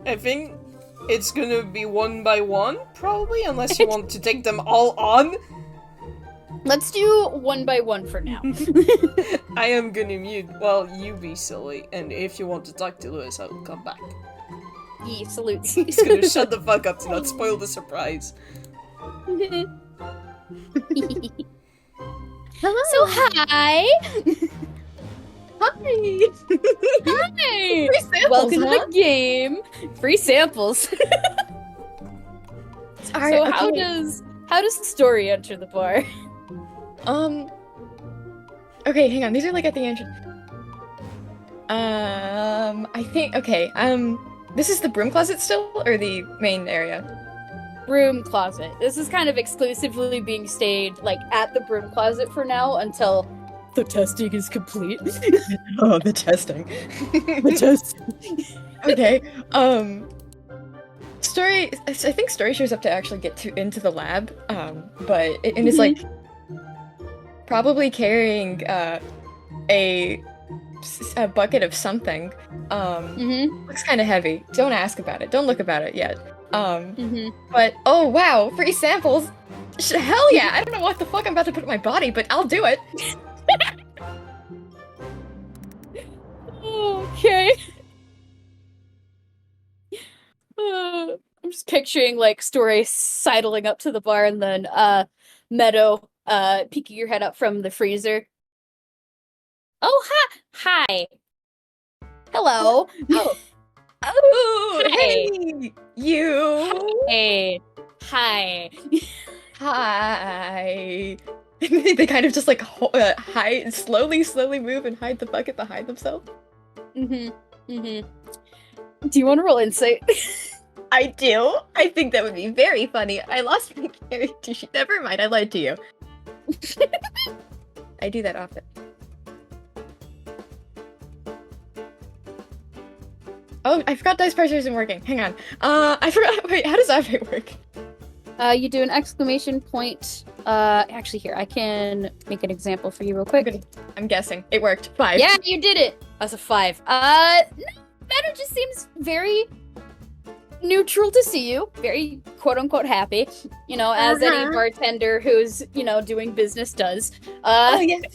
I think it's gonna be one by one, probably, unless you want to take them all on.
Let's do one by one for now.
I am gonna mute while you be silly, and if you want to talk to Louis, I will come back.
Yee, salutes.
He's gonna shut the fuck up to not spoil the surprise.
Hello.
So hi.
Hi.
Hi.
Free samples,
Welcome to
huh?
the game. Free samples.
Alright,
So how
okay.
does the story enter the bar?
Okay, hang on. These are like at the entrance. I think, okay, this is the broom closet still, or the main area?
Broom closet. This is kind of exclusively being stayed like at the broom closet for now until the testing is complete.
Oh, the testing.
The testing.
Okay, Story, I think Story shows up to actually get into the lab, but and is like probably carrying a bucket of something. Looks kind of heavy. Don't ask about it. Don't look about it yet. But oh wow, free samples! Hell yeah! I don't know what the fuck I'm about to put in my body, but I'll do it.
Okay. just picturing like Story sidling up to the bar and then Meadow peeking your head up from the freezer. Oh, hi. Hello.
Oh. Oh,
Hi.
hey, you.
Hey. Hi.
Hi. They kind of just like hide, slowly move and hide the bucket behind themselves.
Do you want to roll insight?
I do. I think that would be very funny. I lost my character sheet. Never mind, I lied to you. I do that often. Oh, I forgot dice pressure isn't working. Hang on. I forgot. Wait, how does that work?
You do an exclamation point. Actually, here, I can make an example for you real quick.
I'm guessing. It worked. 5.
Yeah, you did it! That's a 5. No, Meadow just seems very neutral to see you. Very quote-unquote happy. You know, as any bartender who's, you know, doing business does.
Oh, yes.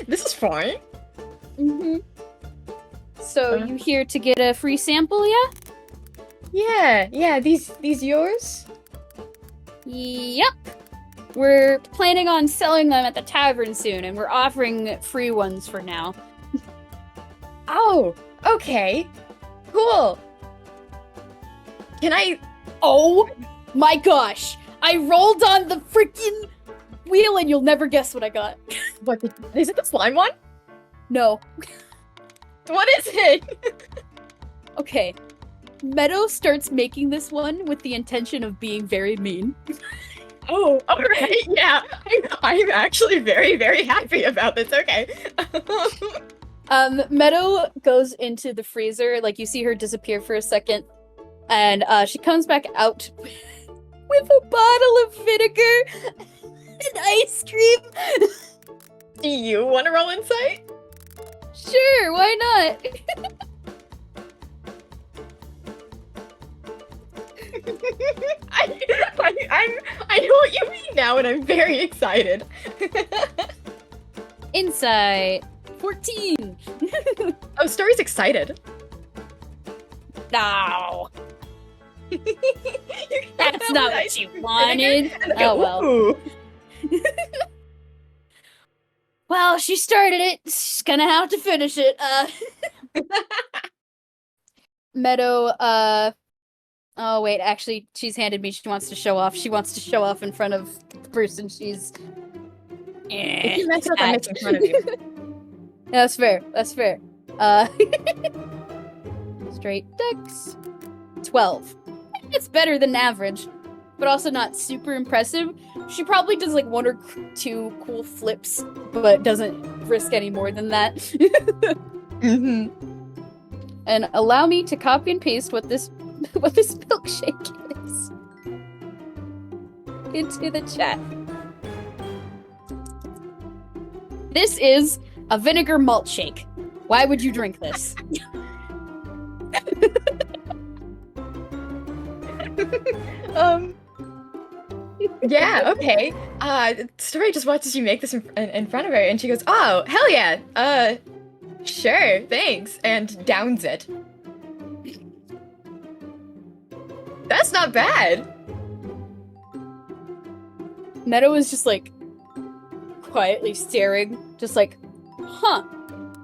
This is fine.
So, you here to get a free sample, yeah?
Yeah, these yours?
Yep. We're planning on selling them at the tavern soon, and we're offering free ones for now.
Oh, okay. Cool. Can I...
Oh my gosh! I rolled on the freaking wheel and you'll never guess what I got.
What, is it the slime one?
No.
What is it?
Okay. Meadow starts making this one with the intention of being very mean.
Oh, alright, yeah. I'm actually very, very happy about this, okay.
Meadow goes into the freezer, like you see her disappear for a second, and she comes back out with a bottle of vinegar and ice cream.
Do you want to roll insight?
Sure, why not?
I know what you mean now, and I'm very excited.
Insight 14.
Oh, Story's excited.
No. That's not what you wanted. Oh well.
Ooh.
Well, she started it. She's gonna have to finish it. Meadow, oh wait, actually, she's handed me, she wants to show off. She wants to show off in front of the person she's...
If you mess up, I'm making fun of you.
Yeah, that's fair, that's fair. Straight ducks. 12. It's better than average, but also not super impressive. She probably does like 1 or 2 cool flips, but doesn't risk any more than that. And allow me to copy and paste what this milkshake is into the chat. This is a vinegar malt shake. Why would you drink this?
Yeah, okay. Story just watches you make this in front of her, and she goes, "Oh, hell yeah! Sure, thanks," and downs it. That's not bad!
Meadow is just like quietly staring, just like, huh,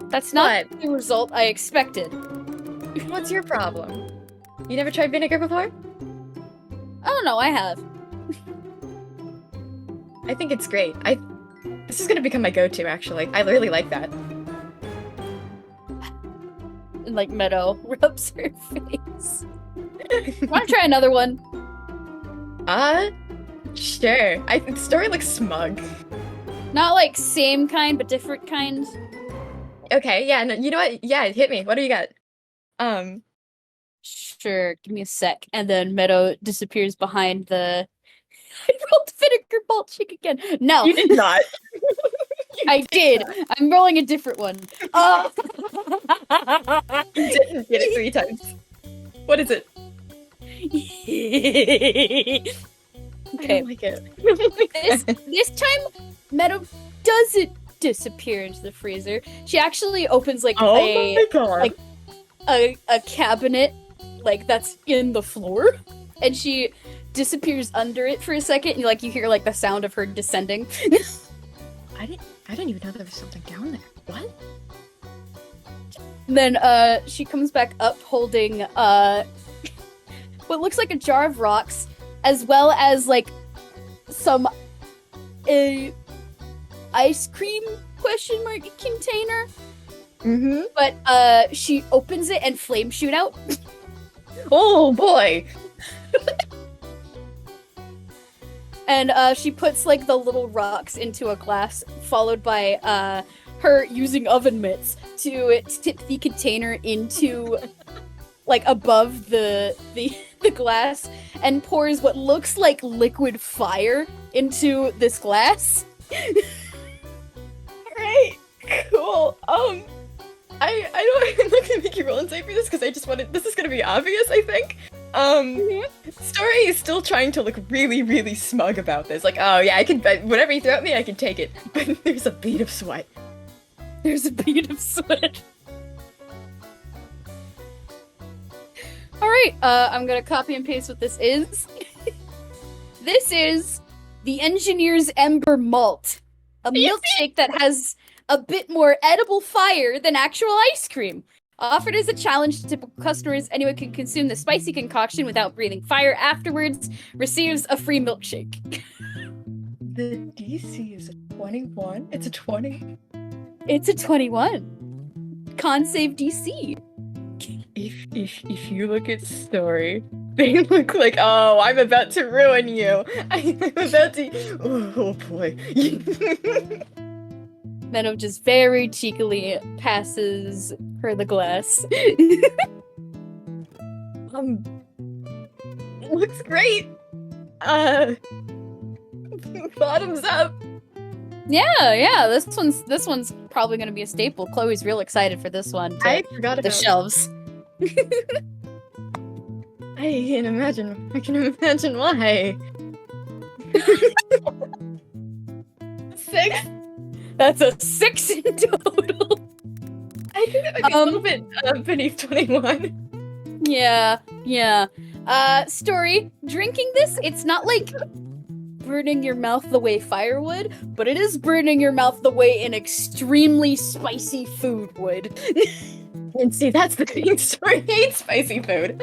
that's not the result I expected.
What's your problem? You never tried vinegar before?
I don't know, I have.
I think it's great. This is gonna become my go-to, actually. I really like that.
And like Meadow rubs her face. Wanna try another one?
Sure. The story looks smug.
Not like same kind, but different kind.
Okay, yeah, no, you know what? Yeah, hit me. What do you got?
Sure, give me a sec. And then Meadow disappears behind the... I rolled vinegar malt shake again. No.
You did not.
I did. I'm rolling a different one. Oh.
You didn't get it 3 times. What is it?
Okay.
I don't like it.
This time, Meadow doesn't disappear into the freezer. She actually opens like
Oh my god.
like a cabinet like that's in the floor, and she disappears under it for a second, and you hear like the sound of her descending.
I didn't even know there was something down there. What?
And then she comes back up holding what looks like a jar of rocks, as well as like some ice cream question mark container.
Mm-hmm.
But she opens it and flames shoot out.
Oh boy!
And she puts like the little rocks into a glass, followed by her using oven mitts to tip the container into like above the glass, and pours what looks like liquid fire into this glass.
Alright, cool. I don't I'm not gonna make you roll insight for this because I just wanted this is gonna be obvious, I think. Story is still trying to look really, really smug about this. Like, oh yeah, I can whatever you throw at me, I can take it. But there's a bead of sweat.
There's a bead of sweat. Alright, I'm gonna copy and paste what this is. This is the Engineer's Ember Malt. A milkshake that has a bit more edible fire than actual ice cream. Offered as a challenge to typical customers, anyone can consume the spicy concoction without breathing fire afterwards, receives a free milkshake.
The DC is a 21? It's a 20?
It's a 21. Con save DC.
If you look at Story, they look like, oh, I'm about to ruin you. I'm about to. Oh boy.
Meadow just very cheekily passes her the glass.
Looks great. Bottoms up.
Yeah. This one's probably gonna be a staple. Chloe's real excited for this one.
I forgot about
the shelves.
I can imagine why. 6.
That's a 6 in total.
I think that might be a little bit beneath 21.
Yeah. Story, drinking this, it's not like burning your mouth the way fire would, but it is burning your mouth the way an extremely spicy food would.
And see, that's the thing. Story hates spicy food.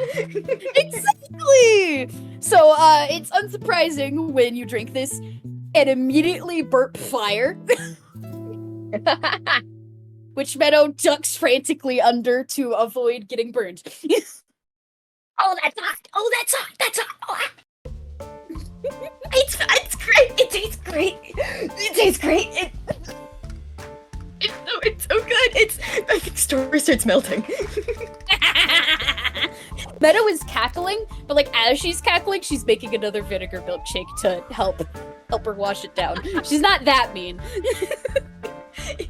Exactly! So, it's unsurprising when you drink this and immediately burp fire. Which Meadow ducks frantically under to avoid getting burned.
Oh, that's hot! Oh, that's hot! That's hot! Oh,
It's great. It tastes great. It's so good. I think Story starts melting.
Meadow is cackling, but like as she's cackling, she's making another vinegar milkshake to help her wash it down. She's not that mean.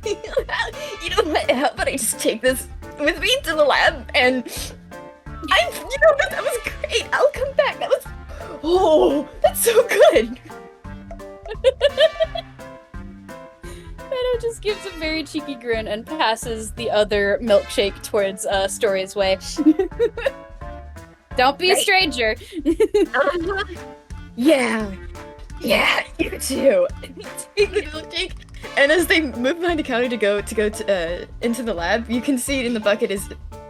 You know what? How about I just take this with me to the lab and that was great. I'll come back. That's so good.
Meadow just gives a very cheeky grin and passes the other milkshake towards Story's way. Don't be a stranger.
Yeah, you too. Take the milkshake. And as they move behind the counter to go into the lab, you can see in the bucket is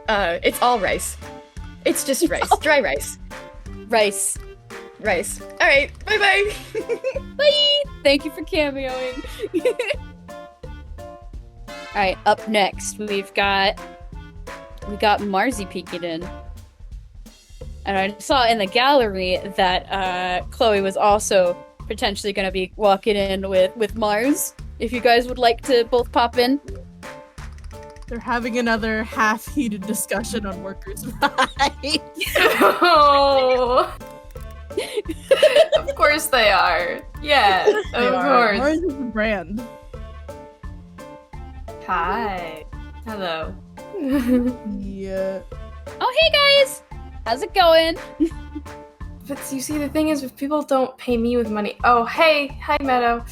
it's all rice. It's just rice, dry rice.
Rice.
All right, bye.
Bye. Thank you for cameoing. All right, up next we got Marzi peeking in, and I saw in the gallery that Chloe was also potentially going to be walking in with Marz. If you guys would like to both pop in.
They're having another half-heated discussion on workers' rights.
Oh. Of course they are. Yeah, of course.
Ours is a brand.
Hi. Hello.
Yeah.
Oh, hey guys! How's it going?
But you see, the thing is, if people don't pay me with money... Oh, hey! Hi, Meadow.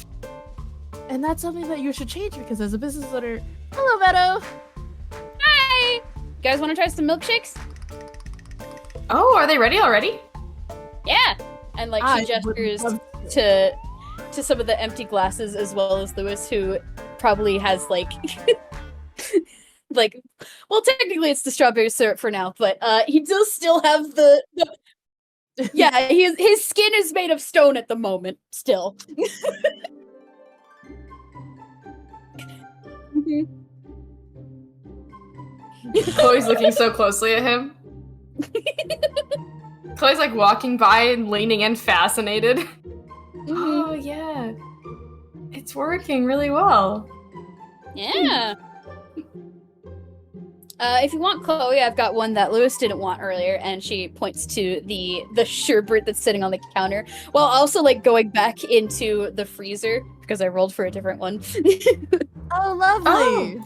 And that's something that you should change because as a business owner... Hello, Meadow!
Hi! You guys want to try some milkshakes?
Oh, are they ready already?
Yeah, and like
I
she
would
gestures
love
to some of the empty glasses, as well as Louis, who probably has like like, well, technically it's the strawberry syrup for now, but he does still have the yeah, his skin is made of stone at the moment, still.
Chloe's looking so closely at him. Chloe's like walking by and leaning in, fascinated. Oh yeah, it's working really well.
Yeah. If you want Chloe, I've got one that Louis didn't want earlier, and she points to the sherbet that's sitting on the counter, while also like going back into the freezer because I rolled for a different one.
Oh, lovely.
Oh.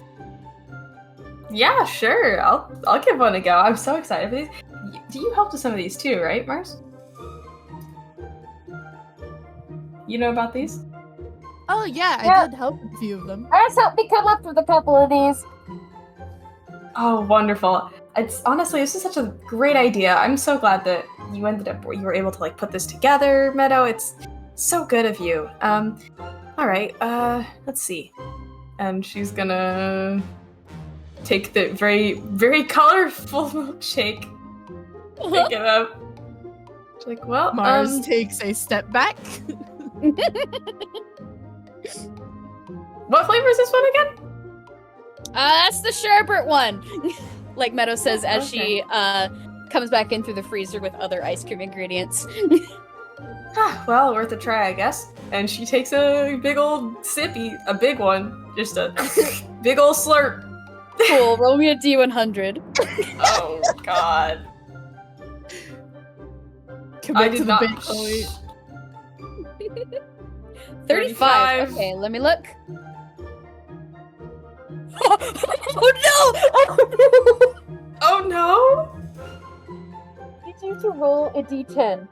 Yeah, sure. I'll give one a go. I'm so excited for these. Do you help with some of these too, right, Marz? You know about these?
Oh, yeah,
Yeah.
I did help with a few of them.
Ours helped me come up with a couple of these.
Oh, wonderful. It's honestly, this is such a great idea. I'm so glad that you were able to like put this together, Meadow. It's so good of you. All right. Let's see. And she's gonna take the very, very colorful milkshake. Pick it up. She's like, well,
Marz takes a step back.
what flavor is this one again?
That's the sherbet one. Like Meadow says as
Okay.
she comes back in through the freezer with other ice cream ingredients.
Well, worth a try, I guess. And she takes a big old sippy, a big one, just a big old slurp.
Cool. Roll me a D100.
Oh God.
Commit
I
to
did
the
not.
bit, Chloe.
35. Okay, let me look. Oh no!
Oh no!
Need you to roll a d10.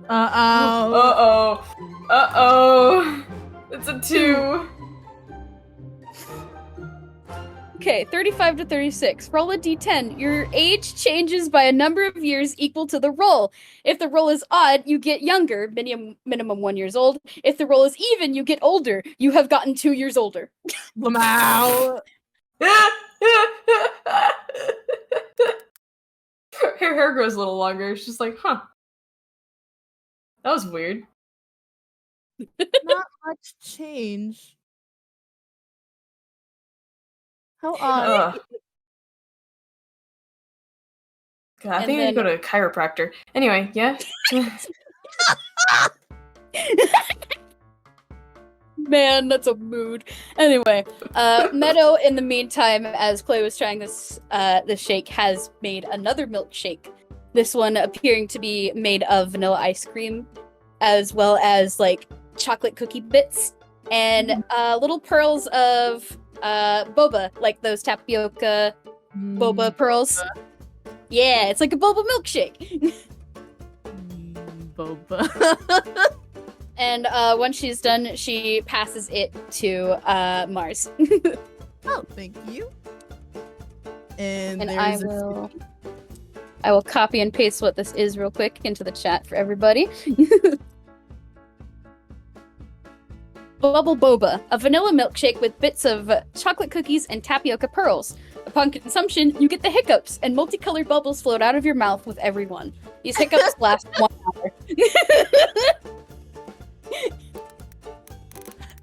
Uh-oh.
Uh-oh. Uh-oh. It's a 2.
Okay, 35 to 36. Roll a d10. Your age changes by a number of years equal to the roll. If the roll is odd, you get younger, minimum 1 years old. If the roll is even, you get older. You have gotten 2 years older.
Lamau.
Her hair grows a little longer. She's like, huh. That was weird.
Not much change. How odd.
Ugh. God, I
And
think I need to go to a chiropractor. Anyway, yeah.
Man, that's a mood. Anyway, Meadow, in the meantime, as Chloe was trying this shake, has made another milkshake. This one appearing to be made of vanilla ice cream, as well as like chocolate cookie bits and little pearls of boba, like those tapioca boba pearls. Yeah, it's like a boba milkshake.
Boba.
And once she's done, she passes it to Marz.
Oh, thank you. And
And
there's
I will copy and paste what this is real quick into the chat for everybody. Bubble Boba, a vanilla milkshake with bits of chocolate cookies and tapioca pearls. Upon consumption, you get the hiccups, and multicolored bubbles float out of your mouth with every one. These hiccups last 1 hour.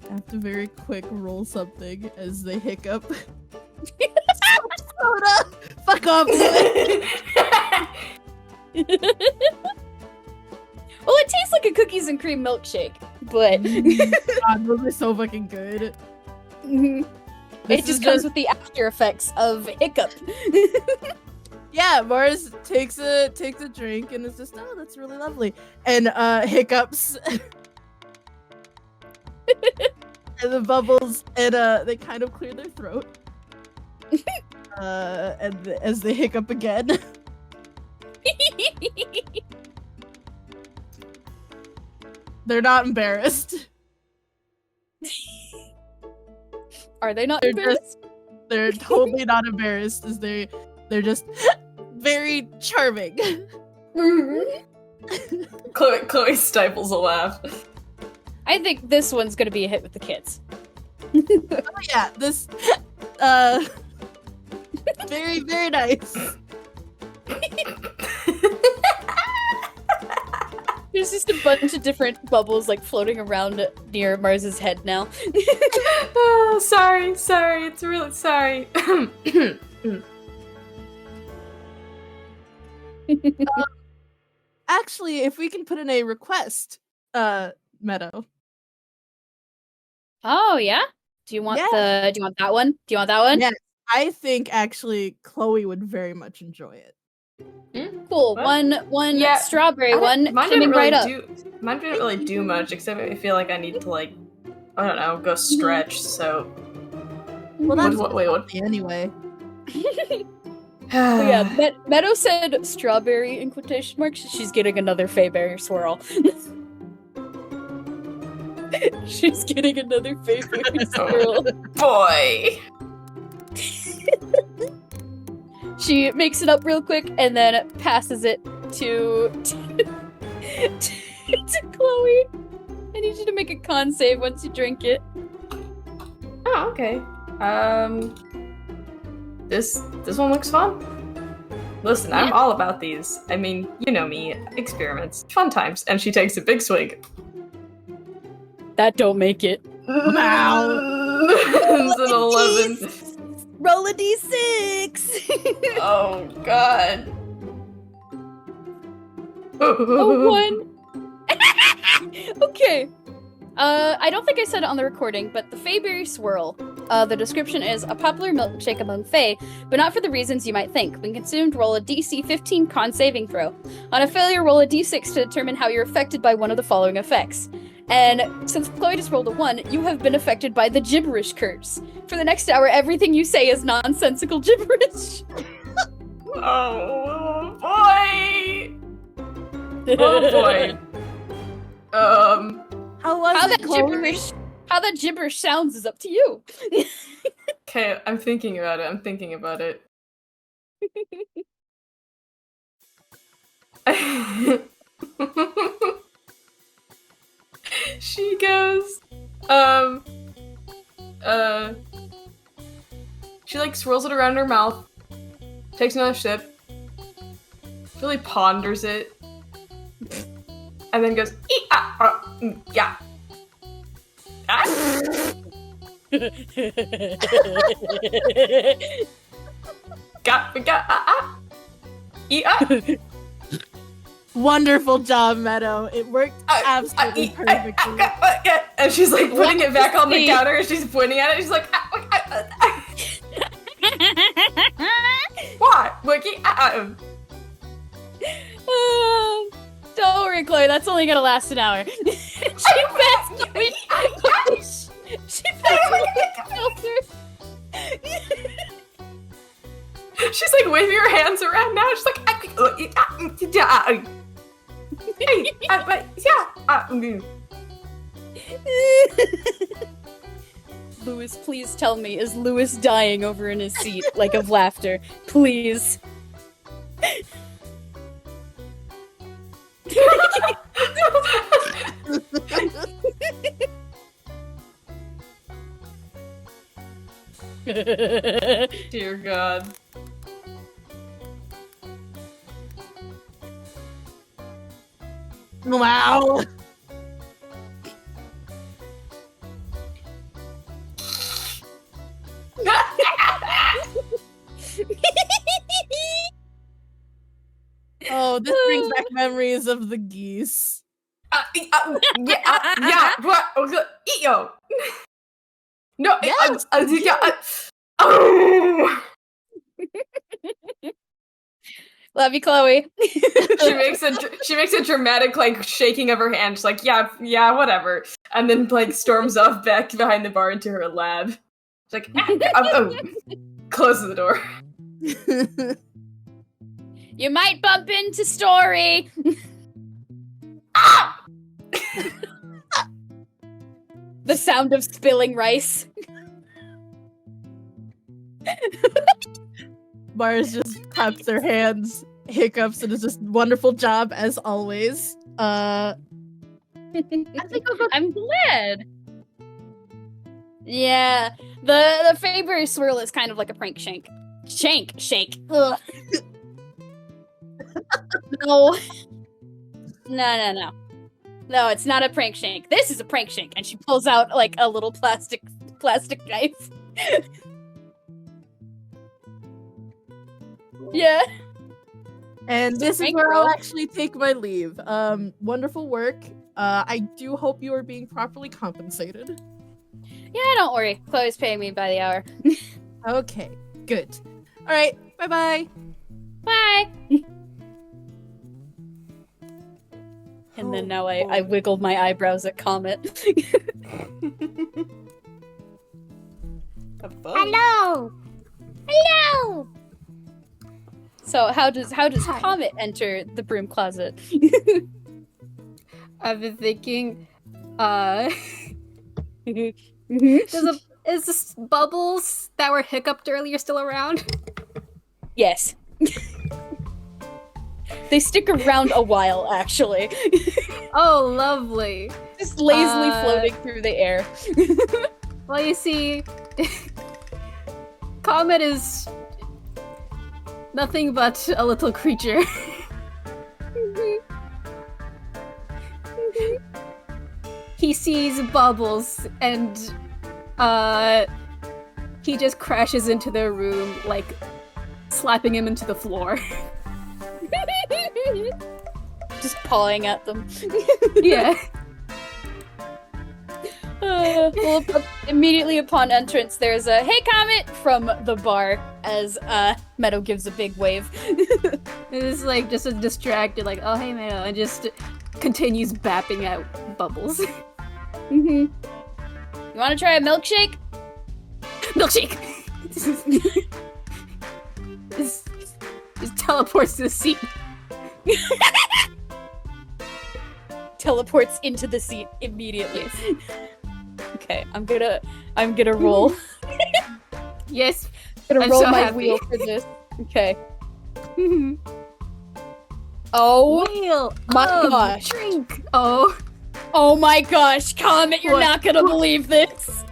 I have to very quick roll something as they hiccup. Soda! Fuck off!
Well, it tastes like a cookies and cream milkshake, but
God, those are so fucking good.
it
This
just
is
comes with the after effects of hiccup.
Yeah, Marz takes a drink and is just, oh, that's really lovely. And hiccups. And the bubbles, and they kind of clear their throat. As they hiccup again. They're not embarrassed.
Are they not
They're
embarrassed?
They're totally not embarrassed, as they're just very charming.
Chloe stifles a laugh.
I think this one's gonna be a hit with the kids.
Oh yeah, this very, very nice.
There's just a bunch of different bubbles like floating around near Marz's head now.
Oh, sorry. It's really sorry.
Actually, if we can put in a request, Meadow.
Oh yeah? Do you want that one? Do you want that one?
Yes, I think actually Chloe would very much enjoy it.
Cool.
What?
One
Yeah,
strawberry, one
Mine
coming
didn't
right up.
Mine didn't really do much, except I feel like I need to, like, I don't know, go stretch, so...
Well, that's
what?
anyway.
Oh, yeah, Meadow said strawberry in quotation marks. She's getting another Fayberry swirl. She's getting another Fayberry swirl.
Boy!
She makes it up real quick and then passes it to Chloe. I need you to make a con save once you drink it.
Oh, okay. This one looks fun. Listen, I'm all about these. I mean, you know me, experiments, fun times. And she takes a big swig.
That don't make it.
Wow.
It's an 11.
Roll a d6.
Oh, God.
A 1. Okay. I don't think I said it on the recording, but the Fayberry Swirl, the description is a popular milkshake among Fae, but not for the reasons you might think. When consumed, roll a DC 15 con saving throw. On a failure, roll a d6 to determine how you're affected by one of the following effects. And since Chloe just rolled a 1, you have been affected by the gibberish curse. For the next hour, everything you say is nonsensical gibberish.
Oh, boy! Oh, boy.
How
That gibberish sounds is up to you.
Okay, I'm thinking about it. She goes, she like swirls it around her mouth, takes another sip, really ponders it, and then goes, yeah.
Wonderful job, Meadow. It worked absolutely perfectly.
And she's like putting it back on the counter, and she's pointing at it, and she's like, what? Wiki?
Don't worry, Chloe. That's only gonna last an hour. She passed me. She passed me the filter.
She's like waving her hands around now. She's like,
Louis, please tell me, is Louis dying over in his seat, like of laughter? Please.
Dear God.
Wow. Oh, this brings back memories of the geese.
Yo. No,
Yes,
oh.
Love you, Chloe.
She makes a dramatic like shaking of her hand. She's like, yeah, whatever, and then like storms off back behind the bar into her lab. She's like, closes the door.
You might bump into Story. The sound of spilling rice.
Marz just claps her hands hiccups and is just wonderful job as always. I think I'll go.
I'm glad. Yeah, the Faber swirl is kind of like a prank shake. Shake. Ugh. No. No. No, it's not a prank shank. This is a prank shank, and she pulls out like a little plastic knife. Yeah.
And this is
Thank
where
you.
I'll actually take my leave. Wonderful work. I do hope you are being properly compensated.
Yeah, don't worry. Chloe's paying me by the hour.
Okay, good. All right, bye-bye.
Bye. And then now I wiggled my eyebrows at Comet.
Hello. Hello.
So how does Comet enter the broom closet?
I've been thinking,
Mhm.
is this bubbles that were hiccuped earlier still around?
Yes. They stick around a while, actually.
Oh, lovely.
Just lazily floating through the air.
Well, you see, Comet is nothing but a little creature. He sees bubbles and he just crashes into their room, like slapping him into the floor.
Just pawing at them.
Yeah.
Well, immediately upon entrance, there's a "Hey, Comet" from the bar as Meadow gives a big wave.
It's like just a distracted, like, oh hey Meadow, and just continues bapping at bubbles.
You want to try a milkshake?
Milkshake! Just teleports to the seat.
Teleports into the seat immediately. Okay, I'm gonna roll.
Yes.
Gonna
I'm
roll
so
my
happy.
wheel for this. Okay. Oh
Wheel
my
of
gosh.
Drink. Oh.
Oh my gosh, Comet, you're
What?
not gonna believe this.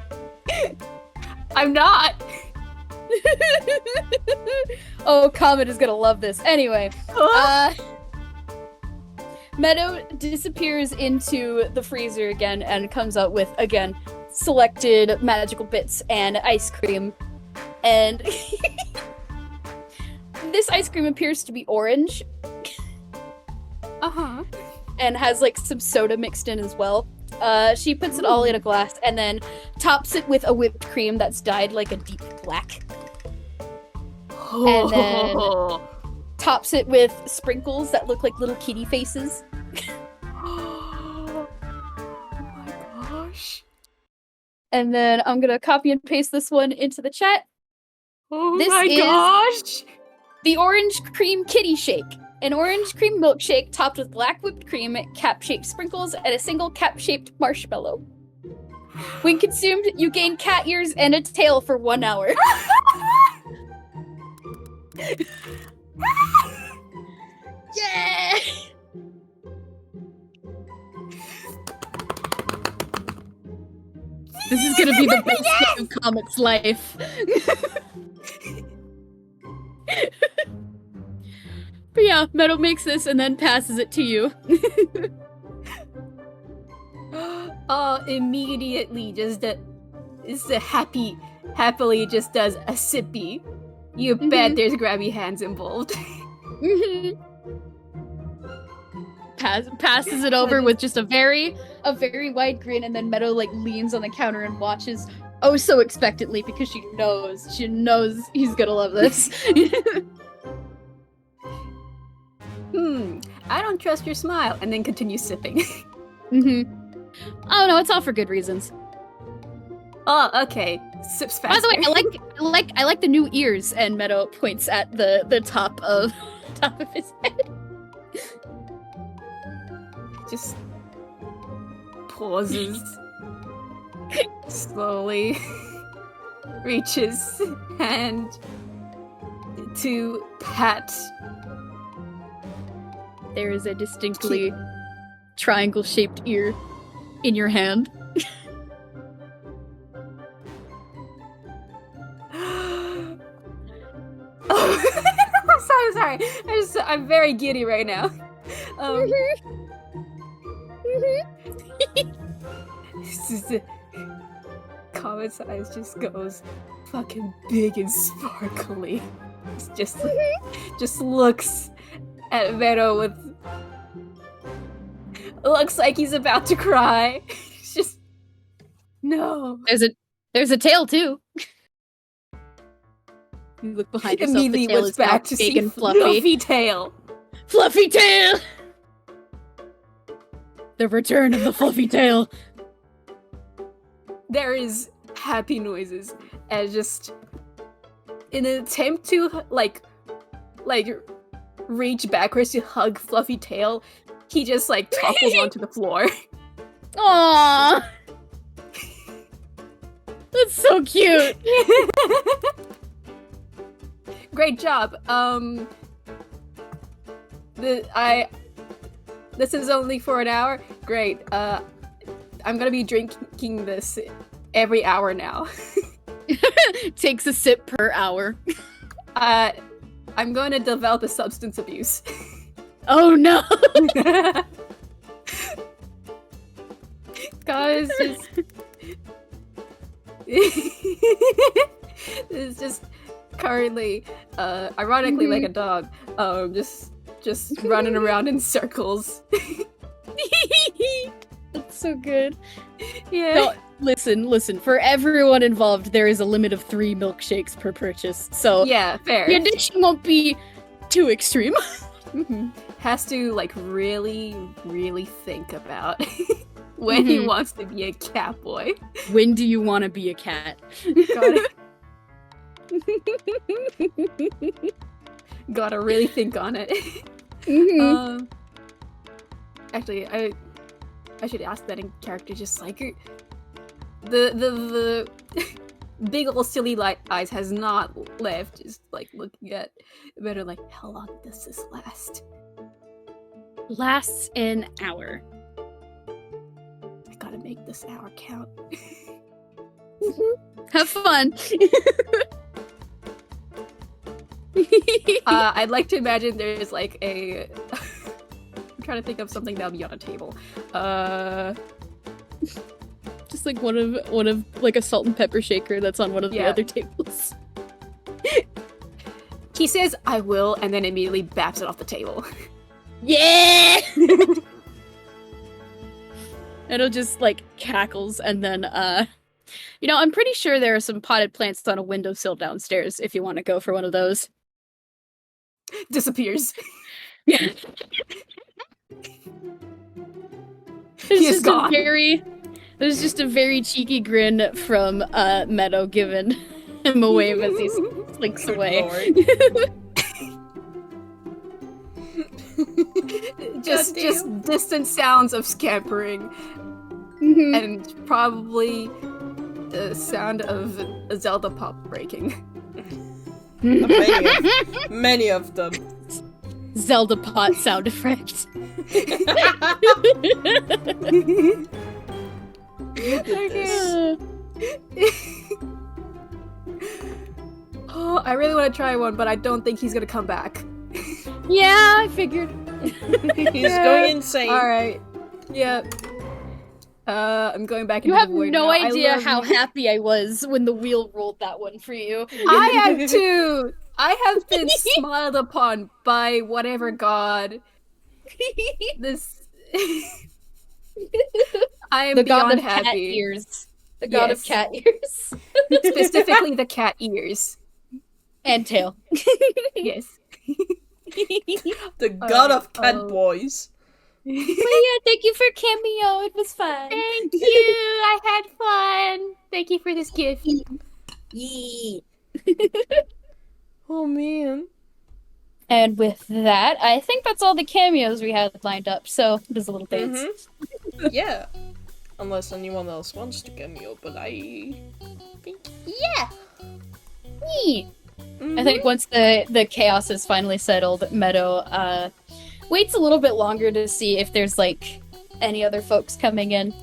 I'm not.
Oh, Comet is gonna love this. Anyway, Meadow disappears into the freezer again and comes out with, again, selected magical bits and ice cream. And this ice cream appears to be orange
Uh-huh.
and has like some soda mixed in as well. She puts it all in a glass and then tops it with a whipped cream that's dyed like a deep black. And then tops it with sprinkles that look like little kitty faces.
Oh my gosh.
And then I'm gonna copy and paste this one into the chat.
Oh
This
my
is-
gosh.
The orange cream kitty shake. An orange cream milkshake topped with black whipped cream, cap-shaped sprinkles, and a single cap-shaped marshmallow. When consumed, you gain cat ears and a tail for 1 hour. Yeah! This is gonna be the best day of Comet's life. But yeah, Meadow makes this and then passes it to you.
Immediately just happily just does a sippy. You bet there's grabby hands involved.
Passes it over with just a very wide grin, and then Meadow like leans on the counter and watches oh so expectantly because she knows he's gonna love this.
I don't trust your smile, and then continues sipping.
Oh no, it's all for good reasons.
Oh, okay. Sips faster.
By the way, I like the new ears, and Meadow points at the top of his head.
Just pauses. Slowly reaches hand to pat
there is a distinctly triangle-shaped ear in your hand.
I'm sorry. I'm very giddy right now. Comet's eyes just goes fucking big and sparkly. It's just looks at Meadow with looks like he's about to cry. It's just no.
There's a tail too. You look behind yourself.
Immediately
the tail
looks
is
back
now
to
big
see
and fluffy.
Fluffy tail.
Fluffy tail. The return of the fluffy tail.
There is happy noises as just in an attempt to like reach backwards to hug Fluffy tail, he just like topples onto the floor.
Aww. That's so cute.
Great job. This is only for an hour. Great. I'm gonna be drinking this every hour now.
Takes a sip per hour.
I'm going to develop a substance abuse.
Oh no.
Guys, just this is just currently, ironically like a dog, just running around in circles.
That's so good.
Yeah.
No, listen. For everyone involved, there is a limit of 3 milkshakes per purchase. So
Yeah, fair.
the addiction won't be too extreme.
Has to like really, really think about when he wants to be a cat boy.
When do you want to be a cat?
Gotta really think on it. Actually, I should ask that in character, just like the big old silly light eyes has not left, just like looking at better like, how long does this last?
Lasts an hour.
I gotta make this hour count.
Have fun.
I'd like to imagine there's like a I'm trying to think of something that'll be on a table.
Just like one of like a salt and pepper shaker that's on one of the other tables.
He says, I will, and then immediately baps it off the table.
Yeah! It'll just like cackles and then I'm pretty sure there are some potted plants on a windowsill downstairs if you want to go for one of those.
Disappears.
Yeah.
He's gone.
There's just a very cheeky grin from Meadow giving him a wave as he slinks away.
just distant sounds of scampering and probably the sound of a Zelda pop breaking.
Many of them.
Zelda pot sound effect.
Oh, I really want to try one, but I don't think he's gonna come back.
Yeah, I figured.
He's going insane.
Alright. Yeah. I'm going back into
You have
the void
no
now.
idea how happy I was when the wheel rolled that one for you.
I have too! I have been smiled upon by whatever god. This... I am
The god
beyond
of cat
happy.
ears. The god of
Yes.
cat ears.
Specifically the cat ears.
And tail.
Yes.
The god of cat boys.
But yeah, thank you for cameo. It was fun.
Thank you! I had fun! Thank you for this gift.
Yee.
Oh man.
And with that, I think that's all the cameos we had lined up. So just a little dance.
Yeah. Unless anyone else wants to cameo, but I think
Neat. I think once the chaos is finally settled, Meadow waits a little bit longer to see if there's like any other folks coming in.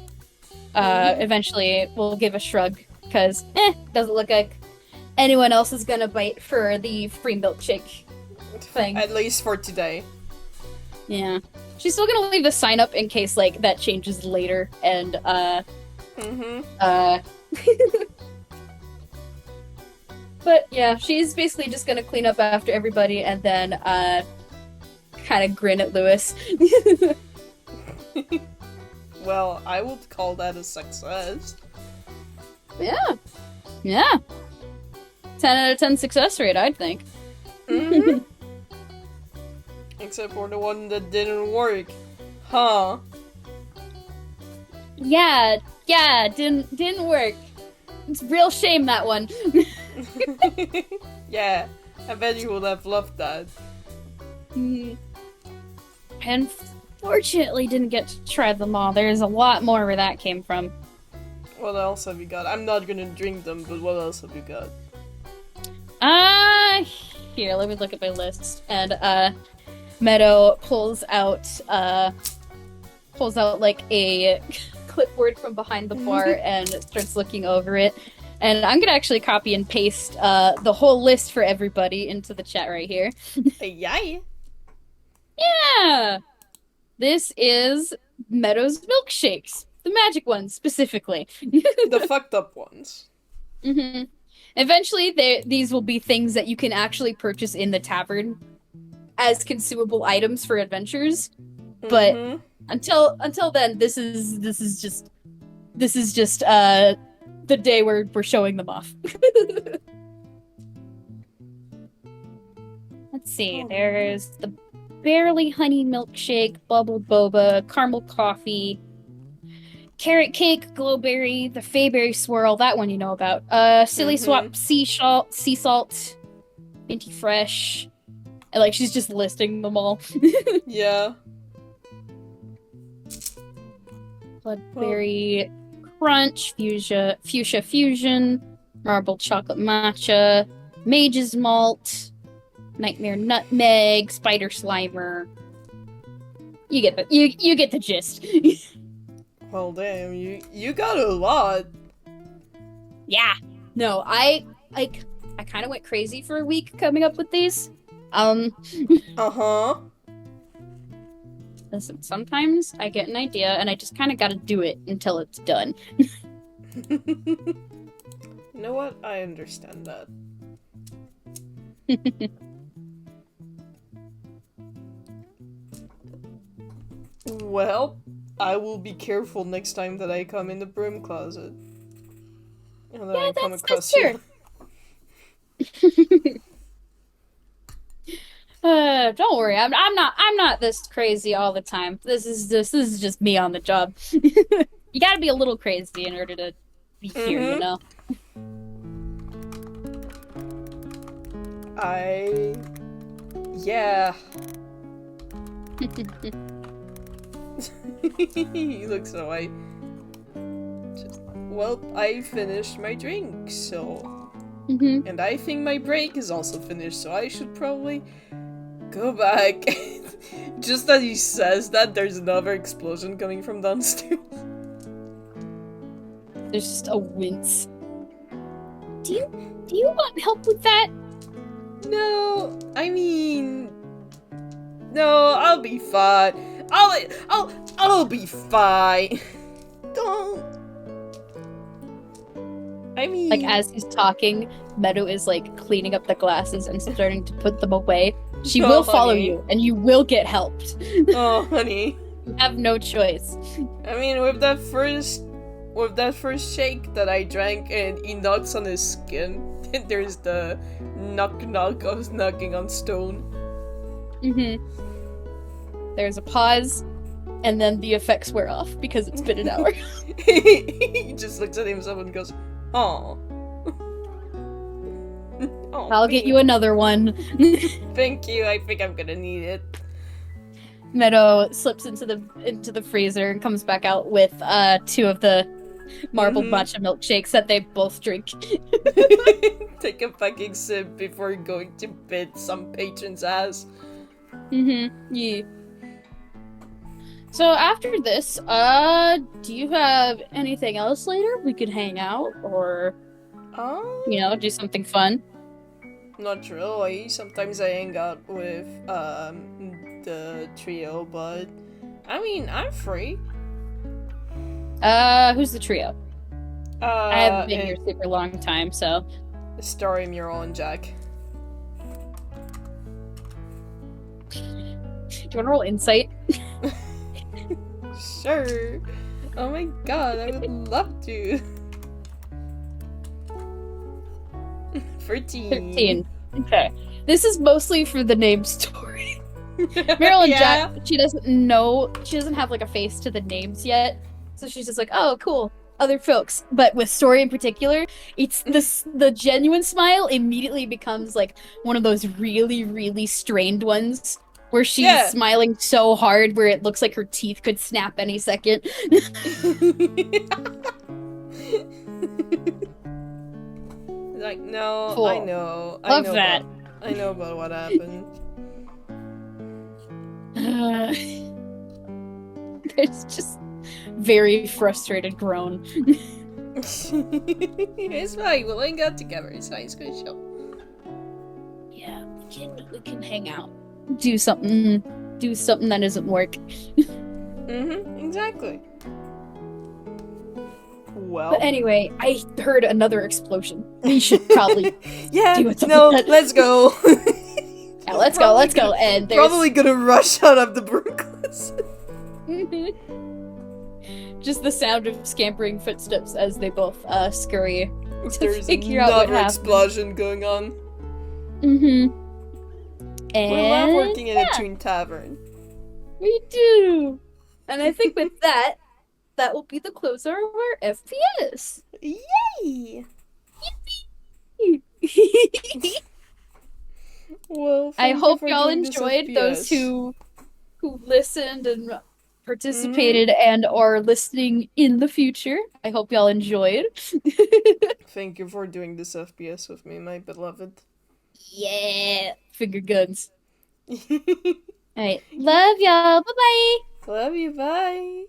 Eventually we'll give a shrug because doesn't look like anyone else is gonna bite for the free milkshake thing.
At least for today.
Yeah. She's still gonna leave the sign up in case like that changes later and But yeah, she's basically just gonna clean up after everybody and then kind of grin at Louis.
Well, I would call that a success.
Yeah. 10 out of 10 success rate, I'd think.
Except for the one that didn't work. Huh?
Yeah, didn't work. It's a real shame, that one.
Yeah, I bet you would have loved that.
Unfortunately, didn't get to try them all. There's a lot more where that came from.
What else have you got? I'm not gonna drink them, but what else have you got?
Here, let me look at my list. And, Meadow pulls out like a clipboard from behind the bar and starts looking over it. And I'm gonna actually copy and paste the whole list for everybody into the chat right here.
Yay!
Yeah! This is Meadow's milkshakes. The magic ones, specifically.
The fucked up ones.
Eventually, these will be things that you can actually purchase in the tavern as consumable items for adventures. But until then, this is just the day we're showing them off. Let's see. There's the barely honey milkshake, bubble boba, caramel coffee, carrot cake, glowberry, the fayberry swirl, that one you know about. Silly swap, sea salt, minty fresh. And like she's just listing them all.
Yeah.
Bloodberry crunch, fuchsia fusion, marbled chocolate matcha, mage's malt, nightmare nutmeg, spider slimer. You get the gist.
Well, damn, you got a lot.
Yeah. No, I kind of went crazy for a week coming up with these. Listen, sometimes I get an idea and I just kind of gotta do it until it's done.
You know what? I understand that. Well, I will be careful next time that I come in the broom closet. And then I come across you.
Don't worry. I'm not this crazy all the time. This is just me on the job. You gotta be a little crazy in order to be here, you know?
Yeah. You look so well, I finished my drink, so... And I think my break is also finished, so I should probably go back. Just as he says that, there's another explosion coming from downstairs.
There's just a wince. Do you want help with that?
No, I mean... No, I'll be fine. I'll be fine. Don't... I mean...
Like, as he's talking, Meadow is, like, cleaning up the glasses and starting to put them away. She will follow you, and you will get helped.
Oh, honey.
You have no choice.
I mean, with that first shake that I drank and he knocks on his skin, there's the knock of knocking on stone.
There's a pause, and then the effects wear off because it's been an hour.
He just looks at himself and goes, "Aw." Oh,
I'll get you another one.
Thank you. I think I'm gonna need it.
Meadow slips into the freezer and comes back out with 2 of the marbled matcha milkshakes that they both drink.
Take a fucking sip before going to bid some patron's ass.
Yeah. So after this, do you have anything else later? We could hang out or, do something fun.
Not really. Sometimes I hang out with the trio, but I mean, I'm free.
Who's the trio? I haven't been here super long time, so.
Story Mural and Jack.
Do you want to roll insight?
Sure. Oh my god, I would love to. 13.
Okay. This is mostly for the name story. Marilyn Jack, she doesn't have like a face to the names yet. So she's just like, oh, cool, other folks. But with story in particular, it's the genuine smile immediately becomes like one of those really, really strained ones where she's smiling so hard where it looks like her teeth could snap any second.
Like, no,
cool.
I know.
Love that.
I know about what happened.
It's just very frustrated groan.
It's fine, we'll hang out together. It's fine, it's gonna chill.
Yeah, we can hang out. Do something that isn't work.
Exactly. Well.
But anyway, I heard another explosion. We should probably do it.
Let's go.
Yeah, let's go. And there's
probably gonna rush out of the Brooklyn's.
just the sound of scampering footsteps as they both scurry to
There's
figure out what
another
happened.
explosion going on.
And
we love working at a Toon Tavern.
We do. And I think with that will be the closer of our FPS.
Yay! Well,
I hope
you
y'all
doing this
enjoyed,
FPS.
those who listened and participated and are listening in the future. I hope y'all enjoyed.
Thank you for doing this FPS with me, my beloved.
Yeah, finger guns. All right, love y'all. Bye bye.
Love you, bye.